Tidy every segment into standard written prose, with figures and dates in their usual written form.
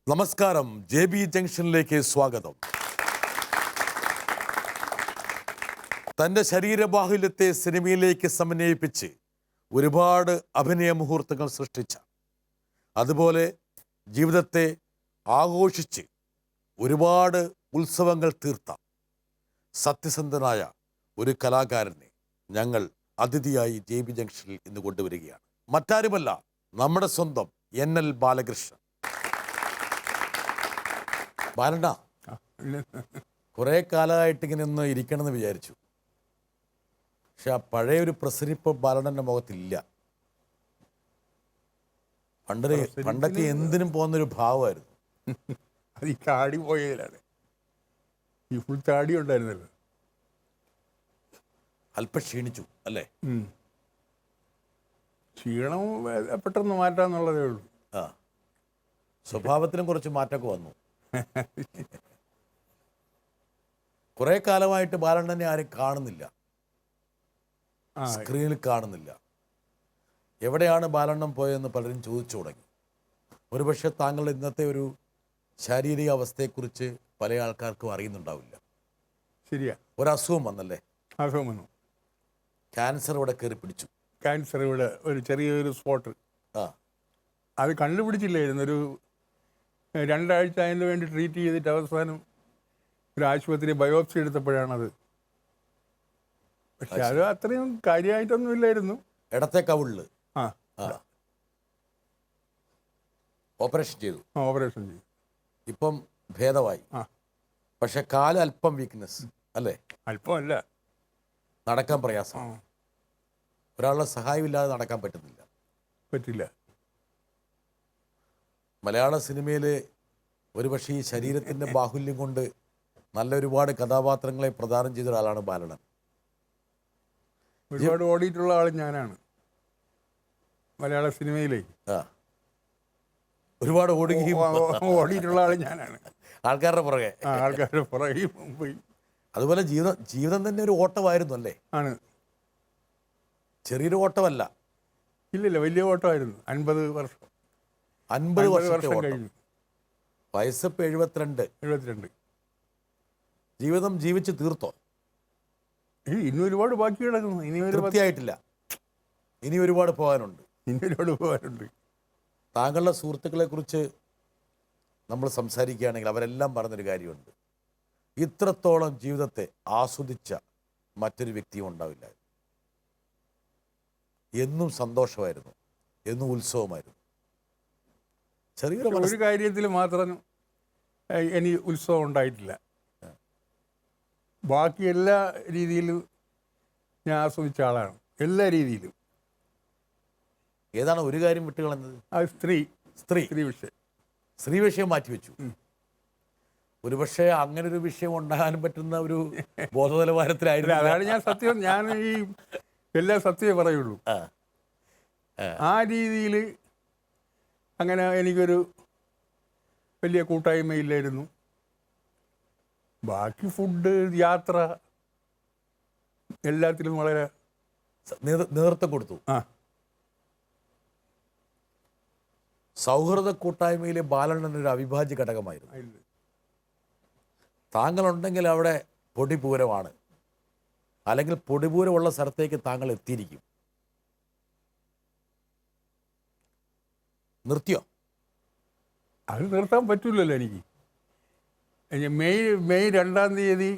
നമസ്കാരം, JB ജംഗ്ഷനിലേക്ക് സ്വാഗതം. തൻ്റെ ശരീരബാഹുല്യത്തെ സിനിമയിലേക്ക് സമന്വയിപ്പിച്ച് ഒരുപാട് അഭിനയ മുഹൂർത്തങ്ങൾ സൃഷ്ടിച്ച, അതുപോലെ ജീവിതത്തെ ആഘോഷിച്ച് ഒരുപാട് ഉത്സവങ്ങൾ തീർത്ത സത്യസന്ധനായ ഒരു കലാകാരനെ ഞങ്ങൾ അതിഥിയായി JB ജംഗ്ഷനിൽ ഇന്ന് കൊണ്ടുവരികയാണ്. മറ്റാരുമല്ല, നമ്മുടെ സ്വന്തം NL ബാലകൃഷ്ണൻ. ബാലണ്ണ, കുറേ കാലമായിട്ട് ഇങ്ങനെ ഒന്ന് ഇരിക്കണമെന്ന് വിചാരിച്ചു. പക്ഷെ ആ പഴയൊരു പ്രസരിപ്പ് ബാലണ്ണൻ്റെ മുഖത്തില്ല. പണ്ടൊക്കെ എന്തിനും പോകുന്നൊരു ഭാവമായിരുന്നു. അത് ഈ താടി പോയതിലാണ്. ഈ ഫുൾ താടി ഉണ്ടായിരുന്നല്ലോ. അല്പം ക്ഷീണിച്ചു അല്ലേ? ക്ഷീണം പെട്ടെന്ന് മാറ്റാന്നുള്ളതേ ഉള്ളൂ. ആ, സ്വഭാവത്തിനും കുറച്ച് മാറ്റമൊക്കെ വന്നു. കുറേ കാലമായിട്ട് ബാലണ്ണനെ ആരും കാണുന്നില്ല, സ്ക്രീനിൽ കാണുന്നില്ല. എവിടെയാണ് ബാലണ്ണൻ പോയതെന്ന് പലരും ചോദിച്ചു തുടങ്ങി. ഒരുപക്ഷെ താങ്കളുടെ ഇന്നത്തെ ഒരു ശാരീരിക അവസ്ഥയെക്കുറിച്ച് പല ആൾക്കാർക്കും അറിയുന്നുണ്ടാവില്ല. ശരിയാ, ഒരസുഖം വന്നല്ലേ? അസുഖം വന്നു. ക്യാൻസർ ഇവിടെ കയറി പിടിച്ചു. ക്യാൻസർ ഇവിടെ ഒരു ചെറിയൊരു സ്പോട്ട്. അത് കണ്ടുപിടിച്ചില്ലായിരുന്നു. ഒരു 2 ആഴ്ച അതിന് വേണ്ടി ട്രീറ്റ് ചെയ്തിട്ട് അവസാനം ഒരു ആശുപത്രി ബയോപ്സി എടുത്തപ്പോഴാണത്. പക്ഷെ അത് അത്രയും കാര്യമായിട്ടൊന്നും ഇല്ലായിരുന്നു. ഇടത്തെ കവിളില് ആ ഓപ്പറേഷൻ ചെയ്തു. ഓപ്പറേഷൻ ചെയ്തു. ഇപ്പം ഭേദമായി. പക്ഷെ കാല് അല്പം വീക്ക്നെസ് അല്ലേ? അല്പമല്ല, നടക്കാൻ പ്രയാസം. ഒരാളുടെ സഹായമില്ലാതെ നടക്കാൻ പറ്റില്ല. മലയാള സിനിമയിൽ ഒരുപക്ഷെ ഈ ശരീരത്തിൻ്റെ ബാഹുല്യം കൊണ്ട് നല്ല ഒരുപാട് കഥാപാത്രങ്ങളെ പ്രദാനം ചെയ്ത ഒരാളാണ് ബാലണ്ണൻ. ഒരുപാട് ഓടിയിട്ടുള്ള ആൾ ഞാനാണ് മലയാള സിനിമയിലേ. ഒരുപാട് ഓടിയിട്ടുള്ള ആൾ ഞാനാണ്. ആൾക്കാരുടെ പുറകെ പോയി. അതുപോലെ ജീവിതം തന്നെ ഒരു ഓട്ടമായിരുന്നു അല്ലേ? ആണ്. ചെറിയൊരു ഓട്ടമല്ല. ഇല്ലില്ല, വലിയ ഓട്ടമായിരുന്നു. 50 വർഷം 50 വർഷത്തെ ഓട്ടം. കഴിഞ്ഞു. വയസ്സ് 72. ജീവിതം ജീവിച്ച് തീർത്തോ? ഇനി ഒരുപാട് ബാക്കി കിടക്കുന്നു. തൃപ്തിയായിട്ടില്ല. ഇനി ഒരുപാട് പോകാനുണ്ട്. താങ്കളുടെ സുഹൃത്തുക്കളെ കുറിച്ച് നമ്മൾ സംസാരിക്കുകയാണെങ്കിൽ അവരെല്ലാം പറഞ്ഞൊരു കാര്യമുണ്ട്. ഇത്രത്തോളം ജീവിതത്തെ ആസ്വദിച്ച മറ്റൊരു വ്യക്തിയും ഉണ്ടാവില്ല. എന്നും സന്തോഷമായിരുന്നു, എന്നും ഉത്സവമായിരുന്നു. ഒരു കാര്യത്തിൽ മാത്രം എനിക്ക് ഉത്സവം ഉണ്ടായിട്ടില്ല. ബാക്കി എല്ലാ രീതിയിലും ഞാൻ ആസ്വദിച്ച ആളാണ്, എല്ലാ രീതിയിലും. ഏതാണ് ഒരു കാര്യം വിട്ടുകളഞ്ഞത്? അത് സ്ത്രീ വിഷയം മാറ്റിവെച്ചു. ഒരുപക്ഷെ അങ്ങനെ ഒരു വിഷയം ഉണ്ടാകാൻ പറ്റുന്ന ഒരു ബോധനിലവാരത്തിലായിരുന്നു. അതാണ് ഞാൻ ഈ എല്ലാ സത്യമേ പറയുള്ളൂ. ആ രീതിയിൽ അങ്ങനെ എനിക്കൊരു വലിയ കൂട്ടായ്മയില്ലായിരുന്നു. ബാക്കി ഫുഡ്, യാത്ര, എല്ലാത്തിലും വളരെ നേതൃത്വം കൊടുത്തു. സൗഹൃദ കൂട്ടായ്മയിലെ ബാലണ്ണൻ ഒരു അവിഭാജ്യ ഘടകമായിരുന്നു. താങ്കളുണ്ടെങ്കിൽ അവിടെ പൊടിപൂരമാണ്, അല്ലെങ്കിൽ പൊടിപൂരമുള്ള സ്ഥലത്തേക്ക് താങ്കൾ എത്തിയിരിക്കും. നിർത്തിയോ? അത് നിർത്താൻ പറ്റില്ലല്ലോ എനിക്ക്. മെയ് 2-ാം തീയതി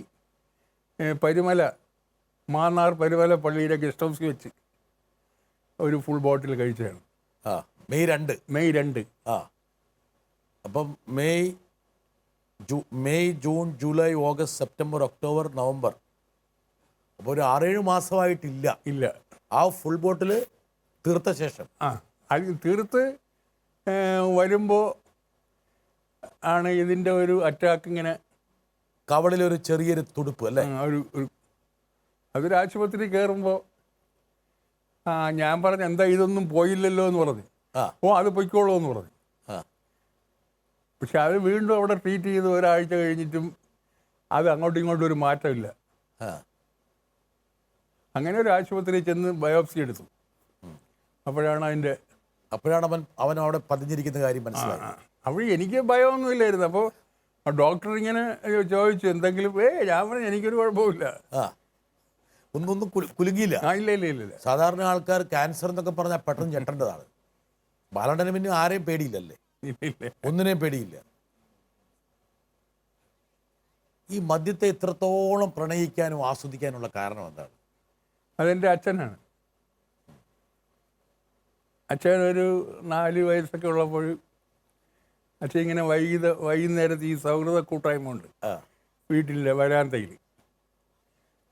മാന്നാർ പരുമല പള്ളിയിലെ ഗസ്റ്റ് ഹൗസിൽ വെച്ച് ഒരു ഫുൾ ബോട്ടിൽ കഴിച്ചതാണ്. മെയ് 2. അപ്പം May, June, July, August, September, October, November. അപ്പോൾ ഒരു 6-7 മാസമായിട്ടില്ല. ആ ഫുൾ ബോട്ടിൽ തീർത്ത ശേഷം അത് തീർത്ത് വരുമ്പോൾ ആണ് ഇതിൻ്റെ ഒരു അറ്റാക്ക്. ഇങ്ങനെ കവളിലൊരു ചെറിയൊരു തുടുപ്പ് അല്ലേ? അതൊരു ആശുപത്രി കയറുമ്പോൾ ഞാൻ പറഞ്ഞു, എന്താ ഇതൊന്നും പോയില്ലല്ലോ എന്ന് പറഞ്ഞു. അത് പൊയ്ക്കോളൂ എന്ന് പറഞ്ഞു. പക്ഷെ അത് വീണ്ടും അവിടെ ട്രീറ്റ് ചെയ്ത് ഒരാഴ്ച കഴിഞ്ഞിട്ടും അത് അങ്ങോട്ടും ഇങ്ങോട്ടും ഒരു മാറ്റമില്ല. അങ്ങനെ ഒരു ആശുപത്രിയിൽ ചെന്ന് ബയോപ്സി എടുത്തു. അപ്പോഴാണ് അതിൻ്റെ അപ്പോഴാണ് അവൻ അവിടെ പതിഞ്ഞിരിക്കുന്ന കാര്യം മനസ്സിലായത്. അപ്പോൾ എനിക്ക് ഭയമൊന്നുമില്ലായിരുന്നു. അപ്പോൾ ഡോക്ടർ ഇങ്ങനെ ചോദിച്ചു എന്തെങ്കിലും, ഞാൻ പറഞ്ഞു എനിക്കൊരു കുഴപ്പമില്ല. ആ ഒന്നും കുലുങ്ങിയില്ല. ഇല്ല. സാധാരണ ആൾക്കാർ ക്യാൻസർ എന്നൊക്കെ പറഞ്ഞാൽ പെട്ടെന്ന് ഞെട്ടേണ്ടതാണ്. ബാലണ്ണന് പിന്നെ ആരെയും പേടിയില്ലല്ലേ? ഒന്നിനെയും പേടിയില്ല. ഈ മദ്യത്തെ ഇത്രത്തോളം പ്രണയിക്കാനും ആസ്വദിക്കാനുള്ള കാരണം എന്താണ്? അതെൻ്റെ അച്ഛനാണ്. അച്ഛൻ ഒരു 4 വയസ്സൊക്കെ ഉള്ളപ്പോൾ അച്ഛൻ ഇങ്ങനെ വൈകുന്നേരത്ത് ഈ സൗഹൃദ കൂട്ടായ്മ ഉണ്ട് വീട്ടിലെ വരാന്തയിൽ.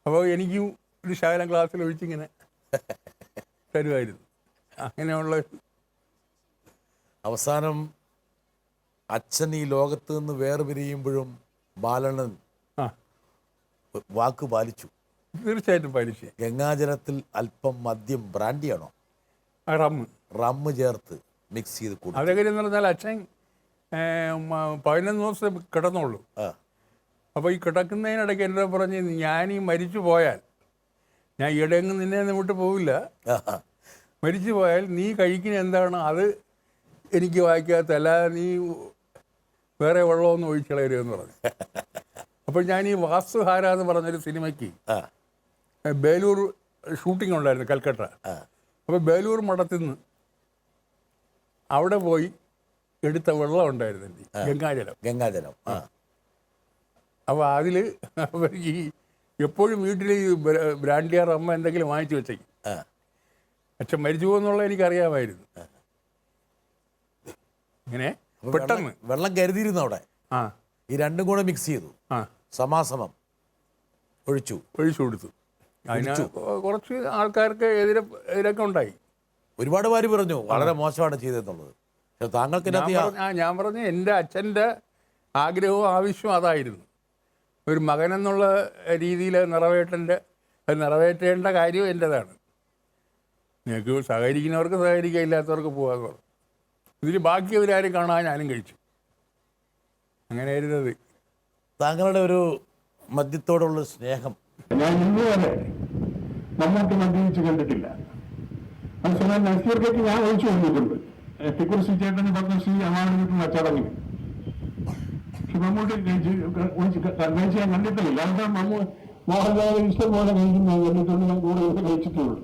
അപ്പോൾ എനിക്കും ഒരു ശകലം ഗ്ലാസ്സിൽ ഒഴിച്ചിങ്ങനെ തരുമായിരുന്നു. അങ്ങനെയുള്ള അവസാനം അച്ഛൻ ഈ ലോകത്ത് നിന്ന് വേർപിരിയുമ്പോഴും ബാലണ്ണൻ വാക്ക് പാലിച്ചു. തീർച്ചയായിട്ടും പാലിച്ചു. ഗംഗാജലത്തിൽ അല്പം മദ്യം, ബ്രാൻഡിയാണോ റമ്മ് ചേർത്ത് മിക്സ് ചെയ്ത് കൊടുത്തു. അതൊക്കെ എന്ന് പറഞ്ഞാൽ അച്ഛൻ 11 ദിവസം കിടന്നുള്ളൂ. അപ്പോൾ ഈ കിടക്കുന്നതിനിടയ്ക്ക് എന്നോട് പറഞ്ഞ്, ഞാൻ ഈ മരിച്ചു പോയാൽ, ഞാൻ ഈടെങ്ങും നിന്നെ വിട്ട് പോവില്ല, മരിച്ചു പോയാൽ നീ കഴിക്കുന്ന എന്താണ് അത് എനിക്ക് വായിക്കാത്ത, അല്ലാതെ നീ വേറെ വെള്ളമൊന്നും ഒഴിച്ചളയരുതെന്ന് പറഞ്ഞു. അപ്പോൾ ഞാൻ ഈ വാസ്തുഹാര എന്ന് പറഞ്ഞൊരു സിനിമയ്ക്ക് ബേലൂർ ഷൂട്ടിംഗ് ഉണ്ടായിരുന്നു, കൽക്കട്ട. അപ്പോൾ ബേലൂർ മഠത്തിൽ നിന്ന് അവിടെ പോയി എടുത്ത വെള്ളം ഉണ്ടായിരുന്നു എൻ്റെ ഗംഗാജലം. അപ്പോൾ അതിൽ ഈ എപ്പോഴും വീട്ടിൽ ഈ ബ്രാൻഡിയാർ അമ്മ എന്തെങ്കിലും വാങ്ങിച്ചു വെച്ചേക്കും. അച്ഛൻ മരിച്ചു പോകുന്നുള്ള എനിക്കറിയാമായിരുന്നു. ഇങ്ങനെ പെട്ടെന്ന് വെള്ളം കരുതിയിരുന്നു അവിടെ. ഈ രണ്ടും കൂടെ മിക്സ് ചെയ്തു, സമാസമം ഒഴിച്ചു കൊടുത്തു. അതിന് കുറച്ച് ആൾക്കാർക്ക് എതിരൊക്കെ ഉണ്ടായി. ഒരുപാട് പേര് പറഞ്ഞു വളരെ മോശമാണ് ചെയ്തതെന്നുള്ളത്. താങ്കൾക്ക് ഞാൻ പറഞ്ഞു എൻ്റെ അച്ഛൻ്റെ ആഗ്രഹവും ആവശ്യവും അതായിരുന്നു. ഒരു മകനെന്നുള്ള രീതിയിൽ നിറവേറ്റേണ്ട കാര്യവും എൻ്റെതാണ്. നിങ്ങൾക്ക് സഹകരിക്കുന്നവർക്ക് സഹകരിക്കുക, ഇല്ലാത്തവർക്ക് പോകാമെന്ന് പറഞ്ഞു. ഇതിൽ ബാക്കിയവരാരും കാണാൻ ഞാനും കഴിച്ചു. അങ്ങനെയായിരുന്നത്. താങ്കളുടെ ഒരു മദ്യത്തോടുള്ള സ്നേഹം ഞാൻ ഇന്ന് വരെ മമ്മൂട്ടി മദ്യപിച്ച് കണ്ടിട്ടില്ല. മനസ്സിലാൻ നസീർക്കൊക്കെ ഞാൻ ഒഴിച്ചു കൊടുത്തിട്ടുണ്ട്. ടിക്കുറിശി ചേട്ടന് പത്മശ്രീ അവാർഡ് കിട്ടുന്ന ചടങ്ങിൽ. പക്ഷെ മമ്മൂട്ടി കഴിച്ച് ഞാൻ കണ്ടിട്ടില്ല. കാരണം മോഹൻലാൽ ഇഷ്ടം പോലെ കഴിക്കും ഞാൻ കണ്ടിട്ടുണ്ട്. ഞാൻ കൂടെ ഇവിടെ കഴിച്ചിട്ടുള്ളൂ.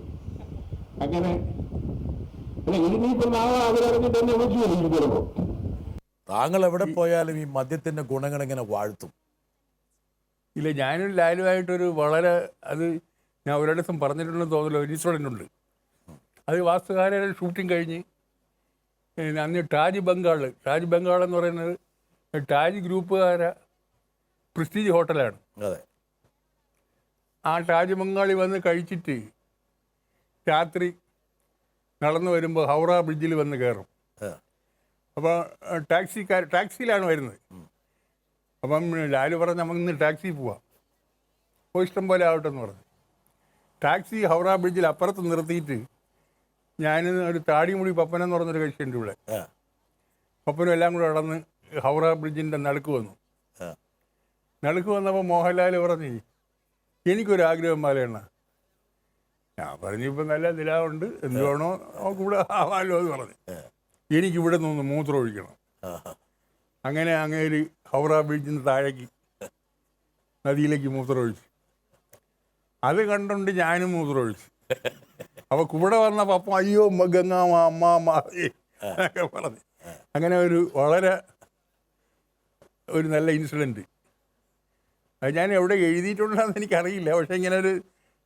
അങ്ങനെ ഇനിയിപ്പോൾ നാളെ അവരറിഞ്ഞിട്ട് എന്നെ ഒഴിച്ചു കൊടുക്കും ചിലപ്പോൾ. താങ്കൾ എവിടെ പോയാലും ഈ മദ്യത്തിന്റെ ഗുണങ്ങൾ ഇങ്ങനെ വാഴ്ത്തും. ഇല്ല, ഞാനൊരു ലാലുമായിട്ടൊരു വളരെ, അത് ഞാൻ ഒരിടത്തും പറഞ്ഞിട്ടുണ്ടെന്ന് തോന്നുന്നില്ല, ഒരു ഇൻസിഡൻ്റ് ഉണ്ട്. അത് വാസ്തുകാരുടെ ഷൂട്ടിംഗ് കഴിഞ്ഞ് അന്ന് ടാജ് ബംഗാൾ എന്ന് പറയുന്നത് ടാജ് ഗ്രൂപ്പുകാരെ പ്രസ്റ്റീജ് ഹോട്ടലാണ്. ആ ടാജ് ബംഗാളിൽ വന്ന് കഴിച്ചിട്ട് രാത്രി നടന്നു വരുമ്പോൾ ഹൗറ ബ്രിഡ്ജിൽ വന്ന് കയറും. അപ്പോൾ ടാക്സിയിലാണ് വരുന്നത്. അപ്പം ലാലു പറഞ്ഞ് നമുക്കിന്ന് ടാക്സി പോവാം, ഇഷ്ടം പോലെ ആവട്ടെ എന്ന് പറഞ്ഞു. ടാക്സി ഹൗറ ബ്രിഡ്ജിൽ അപ്പുറത്ത് നിർത്തിയിട്ട് ഞാൻ ഒരു താടിമുടി പപ്പനെന്ന് പറഞ്ഞൊരു കക്ഷിയുണ്ട് ഇവിടെ. പപ്പനും എല്ലാം കൂടെ നടന്ന് ഹൗറ ബ്രിഡ്ജിൻ്റെ നടുക്ക് വന്നു. നടുക്ക് വന്നപ്പോൾ മോഹൻലാൽ പറഞ്ഞ്, എനിക്കൊരാഗ്രഹം പോലെയാണ്. ഞാൻ പറഞ്ഞു, ഇപ്പം നല്ല നിലാവുണ്ട്, എന്തുവേണോ നമുക്കിവിടെ ആവാമല്ലോ എന്ന് പറഞ്ഞു. എനിക്കിവിടെ നിന്ന് മൂത്രം ഒഴിക്കണം. അങ്ങനെ അങ്ങേര് ഹൗറ ബ്രിഡ്ജിന് താഴേക്ക് നദിയിലേക്ക് മൂത്രമൊഴിച്ചു. അത് കണ്ടുകൊണ്ട് ഞാനും മൂത്രമൊഴിച്ചു. അപ്പോൾ കൂടെ വന്ന പപ്പ അയ്യോ ഗംഗാമ അമ്മാമ്മ എന്നൊക്കെ പറഞ്ഞു. അങ്ങനെ വളരെ ഒരു നല്ല ഇൻസിഡൻറ്റ്. അത് ഞാൻ എവിടെ എഴുതിയിട്ടുണ്ടെന്ന് എനിക്കറിയില്ല. പക്ഷേ ഇങ്ങനെ ഒരു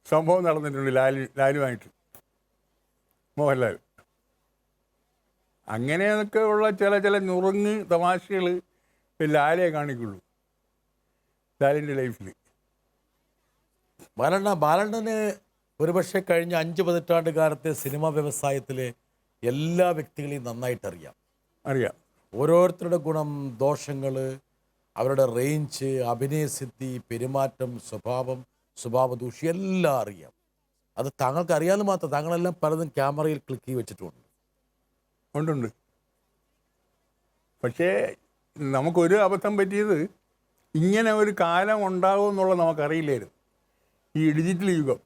സംഭവം നടന്നിട്ടുണ്ട് ലാലുമായിട്ട്, മോഹൻലാൽ. അങ്ങനെയൊക്കെ ഉള്ള ചില നുറുങ്ങ് തമാശകൾ ലാലേ കാണിക്കുള്ളൂ ലാലിൻ്റെ ലൈഫിൽ. ബാലണ്ണന് ഒരുപക്ഷെ കഴിഞ്ഞ 5 പതിറ്റാണ്ട് കാലത്തെ സിനിമാ വ്യവസായത്തിലെ എല്ലാ വ്യക്തികളെയും നന്നായിട്ട് അറിയാം. ഓരോരുത്തരുടെ ഗുണം, ദോഷങ്ങൾ, അവരുടെ റേഞ്ച്, അഭിനയസിദ്ധി, പെരുമാറ്റം, സ്വഭാവദൂഷ്യം എല്ലാം അറിയാം. അത് താങ്കൾക്ക് അറിയാതെ മാത്രം, താങ്കളെല്ലാം പലതും ക്യാമറയിൽ ക്ലിക്ക് ചെയ്ത് വെച്ചിട്ടുണ്ട്. ഉണ്ട്. പക്ഷേ നമുക്കൊരു അബദ്ധം പറ്റിയത്, ഇങ്ങനെ ഒരു കാലം ഉണ്ടാവും എന്നുള്ളത് നമുക്കറിയില്ലായിരുന്നു. ഈ ഡിജിറ്റൽ യുഗം,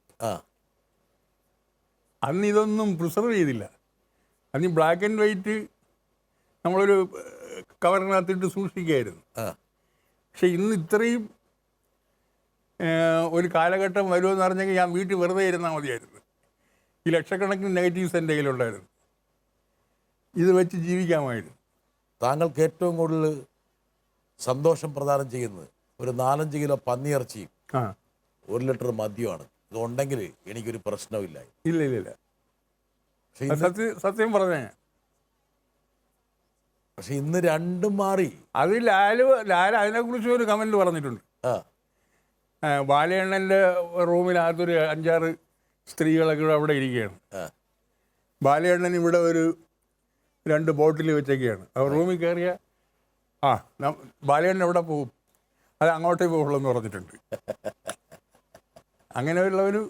അന്ന് ഇതൊന്നും പ്രിസർവ് ചെയ്തില്ല. അന്ന് ബ്ലാക്ക് ആൻഡ് വൈറ്റ് നമ്മളൊരു കവറിനകത്തിട്ട് സൂക്ഷിക്കുകയായിരുന്നു. പക്ഷെ ഇന്ന് ഇത്രയും ഒരു കാലഘട്ടം വരുമെന്ന് പറഞ്ഞെങ്കിൽ ഞാൻ വീട്ടിൽ വെറുതെ ഇരുന്നാൽ മതിയായിരുന്നു. ഈ ലക്ഷക്കണക്കിന് നെഗറ്റീവ്സ് എൻ്റെ കയ്യിലുണ്ടായിരുന്നു. ഇത് വെച്ച് ജീവിക്കാമായിരുന്നു. താങ്കൾക്ക് ഏറ്റവും കൂടുതൽ സന്തോഷം പ്രദാനം ചെയ്യുന്നത് ഒരു 4-5 കിലോ പന്നിയിറച്ചിയും 1 ലിറ്റർ മദ്യമാണ്. ഇതുണ്ടെങ്കിൽ എനിക്കൊരു പ്രശ്നമില്ല. ഇല്ല ഇല്ല ഇല്ല, പക്ഷെ സത്യം പറഞ്ഞ. പക്ഷെ ഇന്ന് രണ്ടും മാറി. അത് ലാല് അതിനെക്കുറിച്ച് ഒരു കമൻറ്റ് പറഞ്ഞിട്ടുണ്ട്. ബാലയണ്ണൻ്റെ റൂമിനകത്തൊരു 5-6 സ്ത്രീകളൊക്കെ അവിടെ ഇരിക്കുകയാണ്. ബാലയണ്ണൻ ഇവിടെ ഒരു 2 ബോട്ടിൽ വെച്ചൊക്കെയാണ്. അവർ റൂമിൽ കയറിയ ബാലയണ്ണൻ എവിടെ പോകും, അത് അങ്ങോട്ടേ പോകുള്ളൂ എന്ന് പറഞ്ഞിട്ടുണ്ട്. അങ്ങനെയുള്ളൊരു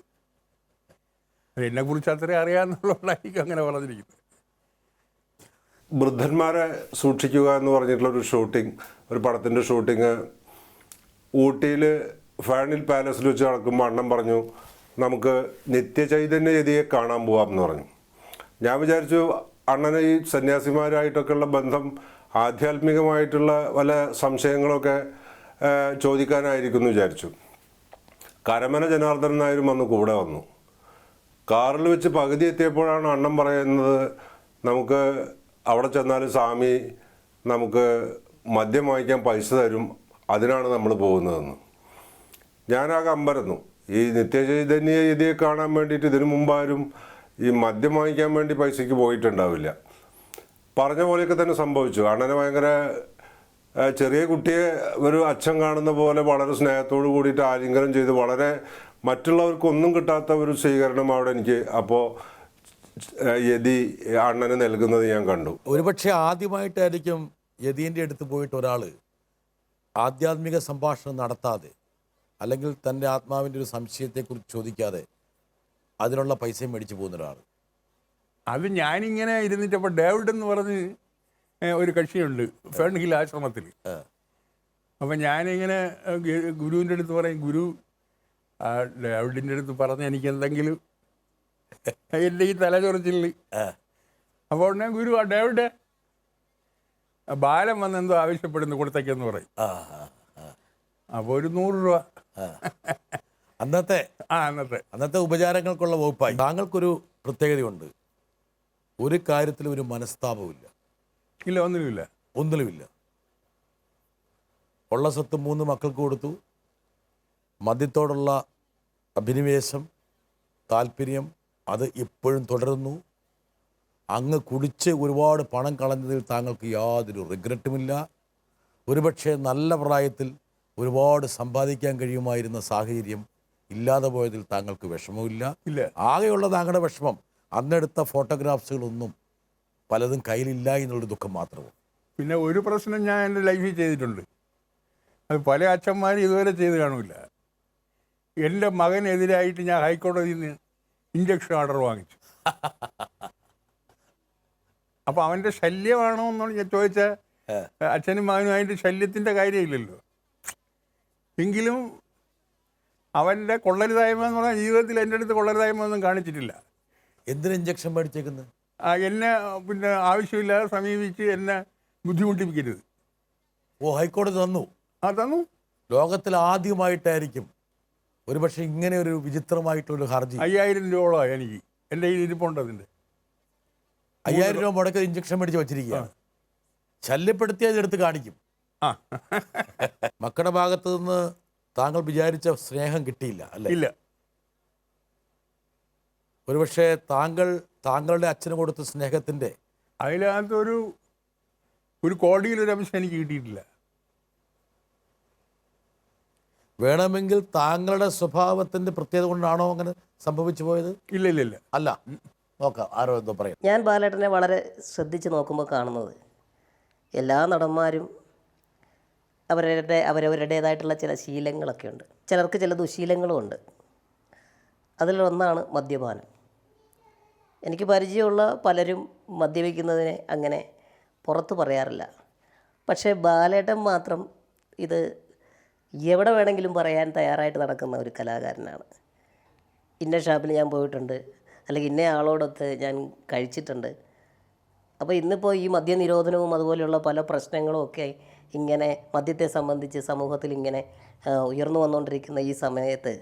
എന്നെക്കുറിച്ച് അത്രയും അറിയാമെന്നുള്ളതായിരിക്കും അങ്ങനെ പറഞ്ഞിരിക്കുന്നത്. വൃദ്ധന്മാരെ സൂക്ഷിക്കുക എന്ന് പറഞ്ഞിട്ടുള്ളൊരു ഷൂട്ടിംഗ്, ഒരു പടത്തിൻ്റെ ഷൂട്ടിങ് ഊട്ടിയിൽ ഫാനിൽ പാലസിൽ വെച്ച് നടക്കുമ്പോൾ അണ്ണൻ പറഞ്ഞു നമുക്ക് നിത്യചൈതന്യ യതിയെ കാണാൻ പോകാം എന്ന് പറഞ്ഞു. ഞാൻ വിചാരിച്ചു അണ്ണന് ഈ സന്യാസിമാരായിട്ടൊക്കെയുള്ള ബന്ധം ആധ്യാത്മികമായിട്ടുള്ള പല സംശയങ്ങളൊക്കെ ചോദിക്കാനായിരിക്കും എന്ന് വിചാരിച്ചു. കരമന ജനാർദ്ദനൻ നായരും വന്ന് കൂടെ വന്നു. കാറിൽ വെച്ച് പകുതി എത്തിയപ്പോഴാണ് അണ്ണൻ പറയുന്നത് നമുക്ക് അവിടെ ചെന്നാൽ സ്വാമി നമുക്ക് മദ്യം വാങ്ങിക്കാൻ പൈസ തരും, അതിനാണ് നമ്മൾ പോകുന്നതെന്ന്. ഞാനാകെ അമ്പരന്നു. ഈ നിത്യചൈതന്യ യതിയെ കാണാൻ വേണ്ടിയിട്ട് ഇതിനു മുമ്പാരും ഈ മദ്യം വാങ്ങിക്കാൻ വേണ്ടി പൈസയ്ക്ക് പോയിട്ടുണ്ടാവില്ല. പറഞ്ഞ പോലെയൊക്കെ തന്നെ സംഭവിച്ചു. അണ്ണനെ ഭയങ്കര ചെറിയ കുട്ടിയെ ഒരു അച്ഛൻ കാണുന്ന പോലെ വളരെ സ്നേഹത്തോട് കൂടിയിട്ട് ആലിംഗനം ചെയ്ത് വളരെ മറ്റുള്ളവർക്കൊന്നും കിട്ടാത്ത ഒരു സ്വീകരണം അവിടെ എനിക്ക് അപ്പോൾ യതി അണ്ണന് നൽകുന്നത് ഞാൻ കണ്ടു. ഒരുപക്ഷെ ആദ്യമായിട്ടായിരിക്കും യതീൻ്റെ അടുത്ത് പോയിട്ട് ഒരാൾ ആധ്യാത്മിക സംഭാഷണം നടത്താതെ അല്ലെങ്കിൽ തൻ്റെ ആത്മാവിൻ്റെ ഒരു സംശയത്തെക്കുറിച്ച് ചോദിക്കാതെ അതിനുള്ള പൈസയും മേടിച്ചു പോകുന്ന ഒരാൾ. അത് ഞാനിങ്ങനെ ഇരുന്നിട്ടപ്പോൾ ഡേവിഡ് എന്ന് പറഞ്ഞ് ഒരു കക്ഷിയുണ്ട് ഫേൺ ഹിൽ ആശ്രമത്തിൽ. അപ്പം ഞാനിങ്ങനെ ഗുരുവിൻ്റെ അടുത്ത് പറയും, ഗുരു ഡേവിഡിൻ്റെ അടുത്ത് പറഞ്ഞ് എനിക്ക് എന്തെങ്കിലും എൻ്റെ ഈ തലചൊറിച്ചില്ല. അപ്പോൾ ഞാൻ ഗുരു ഡേവിഡ് ബാലം വന്ന് എന്തോ ആവശ്യപ്പെടുന്നു കൊടുത്തേക്കെന്ന് പറയും. അപ്പോൾ ഒരു 100 രൂപ അന്നത്തെ ഉപചാരങ്ങൾക്കുള്ള വകുപ്പായി. താങ്കൾക്കൊരു പ്രത്യേകതയുണ്ട്, ഒരു കാര്യത്തിലും ഒരു മനസ്താപമില്ല. ഇല്ല, ഒന്നിലുമില്ല. ഉള്ള സ്വത്ത് 3 മക്കൾക്ക് കൊടുത്തു. മദ്യത്തോടുള്ള അഭിനിവേശം, താല്പര്യം അത് ഇപ്പോഴും തുടരുന്നു. അങ്ങ് കുടിച്ച് ഒരുപാട് പണം കളഞ്ഞതിൽ താങ്കൾക്ക് യാതൊരു റിഗ്രറ്റുമില്ല. ഒരുപക്ഷെ നല്ല പ്രായത്തിൽ ഒരുപാട് സമ്പാദിക്കാൻ കഴിയുമായിരുന്ന സാഹചര്യം ഇല്ലാതെ പോയതിൽ താങ്കൾക്ക് വിഷമമില്ല. ആകെയുള്ള താങ്കളുടെ വിഷമം അന്നെടുത്ത ഫോട്ടോഗ്രാഫ്സുകളൊന്നും പലതും കയ്യിലില്ല എന്നുള്ളൊരു ദുഃഖം മാത്രവും. പിന്നെ ഒരു പ്രശ്നം ഞാൻ എൻ്റെ ലൈഫിൽ ചെയ്തിട്ടുണ്ട്, അത് പല അച്ഛന്മാരും ഇതുവരെ ചെയ്ത് കാണില്ല. എൻ്റെ മകനെതിരായിട്ട് ഞാൻ ഹൈക്കോടതിയിൽ നിന്ന് ഇഞ്ചക്ഷൻ ഓർഡർ വാങ്ങിച്ചു. അപ്പോൾ അവൻ്റെ ശല്യമാണോ എന്നാണ് ഞാൻ ചോദിച്ചാൽ അച്ഛനും മകനുമായിട്ട് ശല്യത്തിൻ്റെ കാര്യമില്ലല്ലോ. എങ്കിലും അവൻ്റെ കൊള്ളരുതായ്മ എന്ന് പറഞ്ഞാൽ ജീവിതത്തിൽ എൻ്റെ അടുത്ത് കൊള്ളരുതായ്മ ഒന്നും കാണിച്ചിട്ടില്ല. എന്തിന് ഇഞ്ചക്ഷൻ മേടിച്ചേക്കുന്നത്? എന്നെ പിന്നെ ആവശ്യമില്ലാതെ സമീപിച്ച് എന്നെ ബുദ്ധിമുട്ടിപ്പിക്കരുത്. ഹൈക്കോടതി തന്നു? തന്നു. ലോകത്തിൽ ആദ്യമായിട്ടായിരിക്കും ഒരുപക്ഷെ ഇങ്ങനെ ഒരു വിചിത്രമായിട്ടുള്ളൊരു ഹർജി. 5000 രൂപയോളം എനിക്ക് എൻ്റെ കയ്യിൽ ഇരിപ്പുണ്ട്. അതിൻ്റെ 5000 രൂപ മുടക്കി ഇഞ്ചക്ഷൻ മേടിച്ച് വച്ചിരിക്കുകയാണ്. ശല്യപ്പെടുത്തിയത് എടുത്ത് കാണിക്കും. മക്കളുടെ ഭാഗത്ത് നിന്ന് താങ്കൾ വിചാരിച്ച സ്നേഹം കിട്ടിയില്ല അല്ലേ? ഇല്ല. ഒരുപക്ഷെ താങ്കളുടെ അച്ഛന് കൊടുത്ത സ്നേഹത്തിൻ്റെ അതിനകത്ത് ഒരു കോടിയിലൊരു അംശം എനിക്ക് കിട്ടിയിട്ടില്ല. വേണമെങ്കിൽ താങ്കളുടെ സ്വഭാവത്തിൻ്റെ പ്രത്യേകത കൊണ്ടാണോ അങ്ങനെ സംഭവിച്ചു പോയത്? ഇല്ല. അല്ല, നോക്കാം, ആരോ എന്തോ പറയാം. ഞാൻ ബാലേട്ടനെ വളരെ ശ്രദ്ധിച്ച് നോക്കുമ്പോൾ കാണുന്നത് എല്ലാ നടന്മാരും അവരവരുടേതായിട്ടുള്ള ചില ശീലങ്ങളൊക്കെ ഉണ്ട്. ചിലർക്ക് ചില ദുശീലങ്ങളും ഉണ്ട്. അതിലൊന്നാണ് മദ്യപാനം. എനിക്ക് പരിചയമുള്ള പലരും മദ്യപിക്കുന്നതിനെ അങ്ങനെ പുറത്ത് പറയാറില്ല. പക്ഷേ ബാലേട്ടൻ മാത്രം ഇത് എവിടെ വേണമെങ്കിലും പറയാൻ തയ്യാറായിട്ട് നടക്കുന്ന ഒരു കലാകാരനാണ്. ഇന്ന ഷാപ്പിൽ ഞാൻ പോയിട്ടുണ്ട്, അല്ലെങ്കിൽ ഇന്ന ആളോടൊത്ത് ഞാൻ കഴിച്ചിട്ടുണ്ട്, അപ്പോൾ ഇന്നിപ്പോൾ ഈ മദ്യനിരോധനവും അതുപോലെയുള്ള പല പ്രശ്നങ്ങളും ഒക്കെ ഇങ്ങനെ മദ്യത്തെ സംബന്ധിച്ച് സമൂഹത്തിൽ ഇങ്ങനെ ഉയർന്നു വന്നുകൊണ്ടിരിക്കുന്ന ഈ സമയത്ത്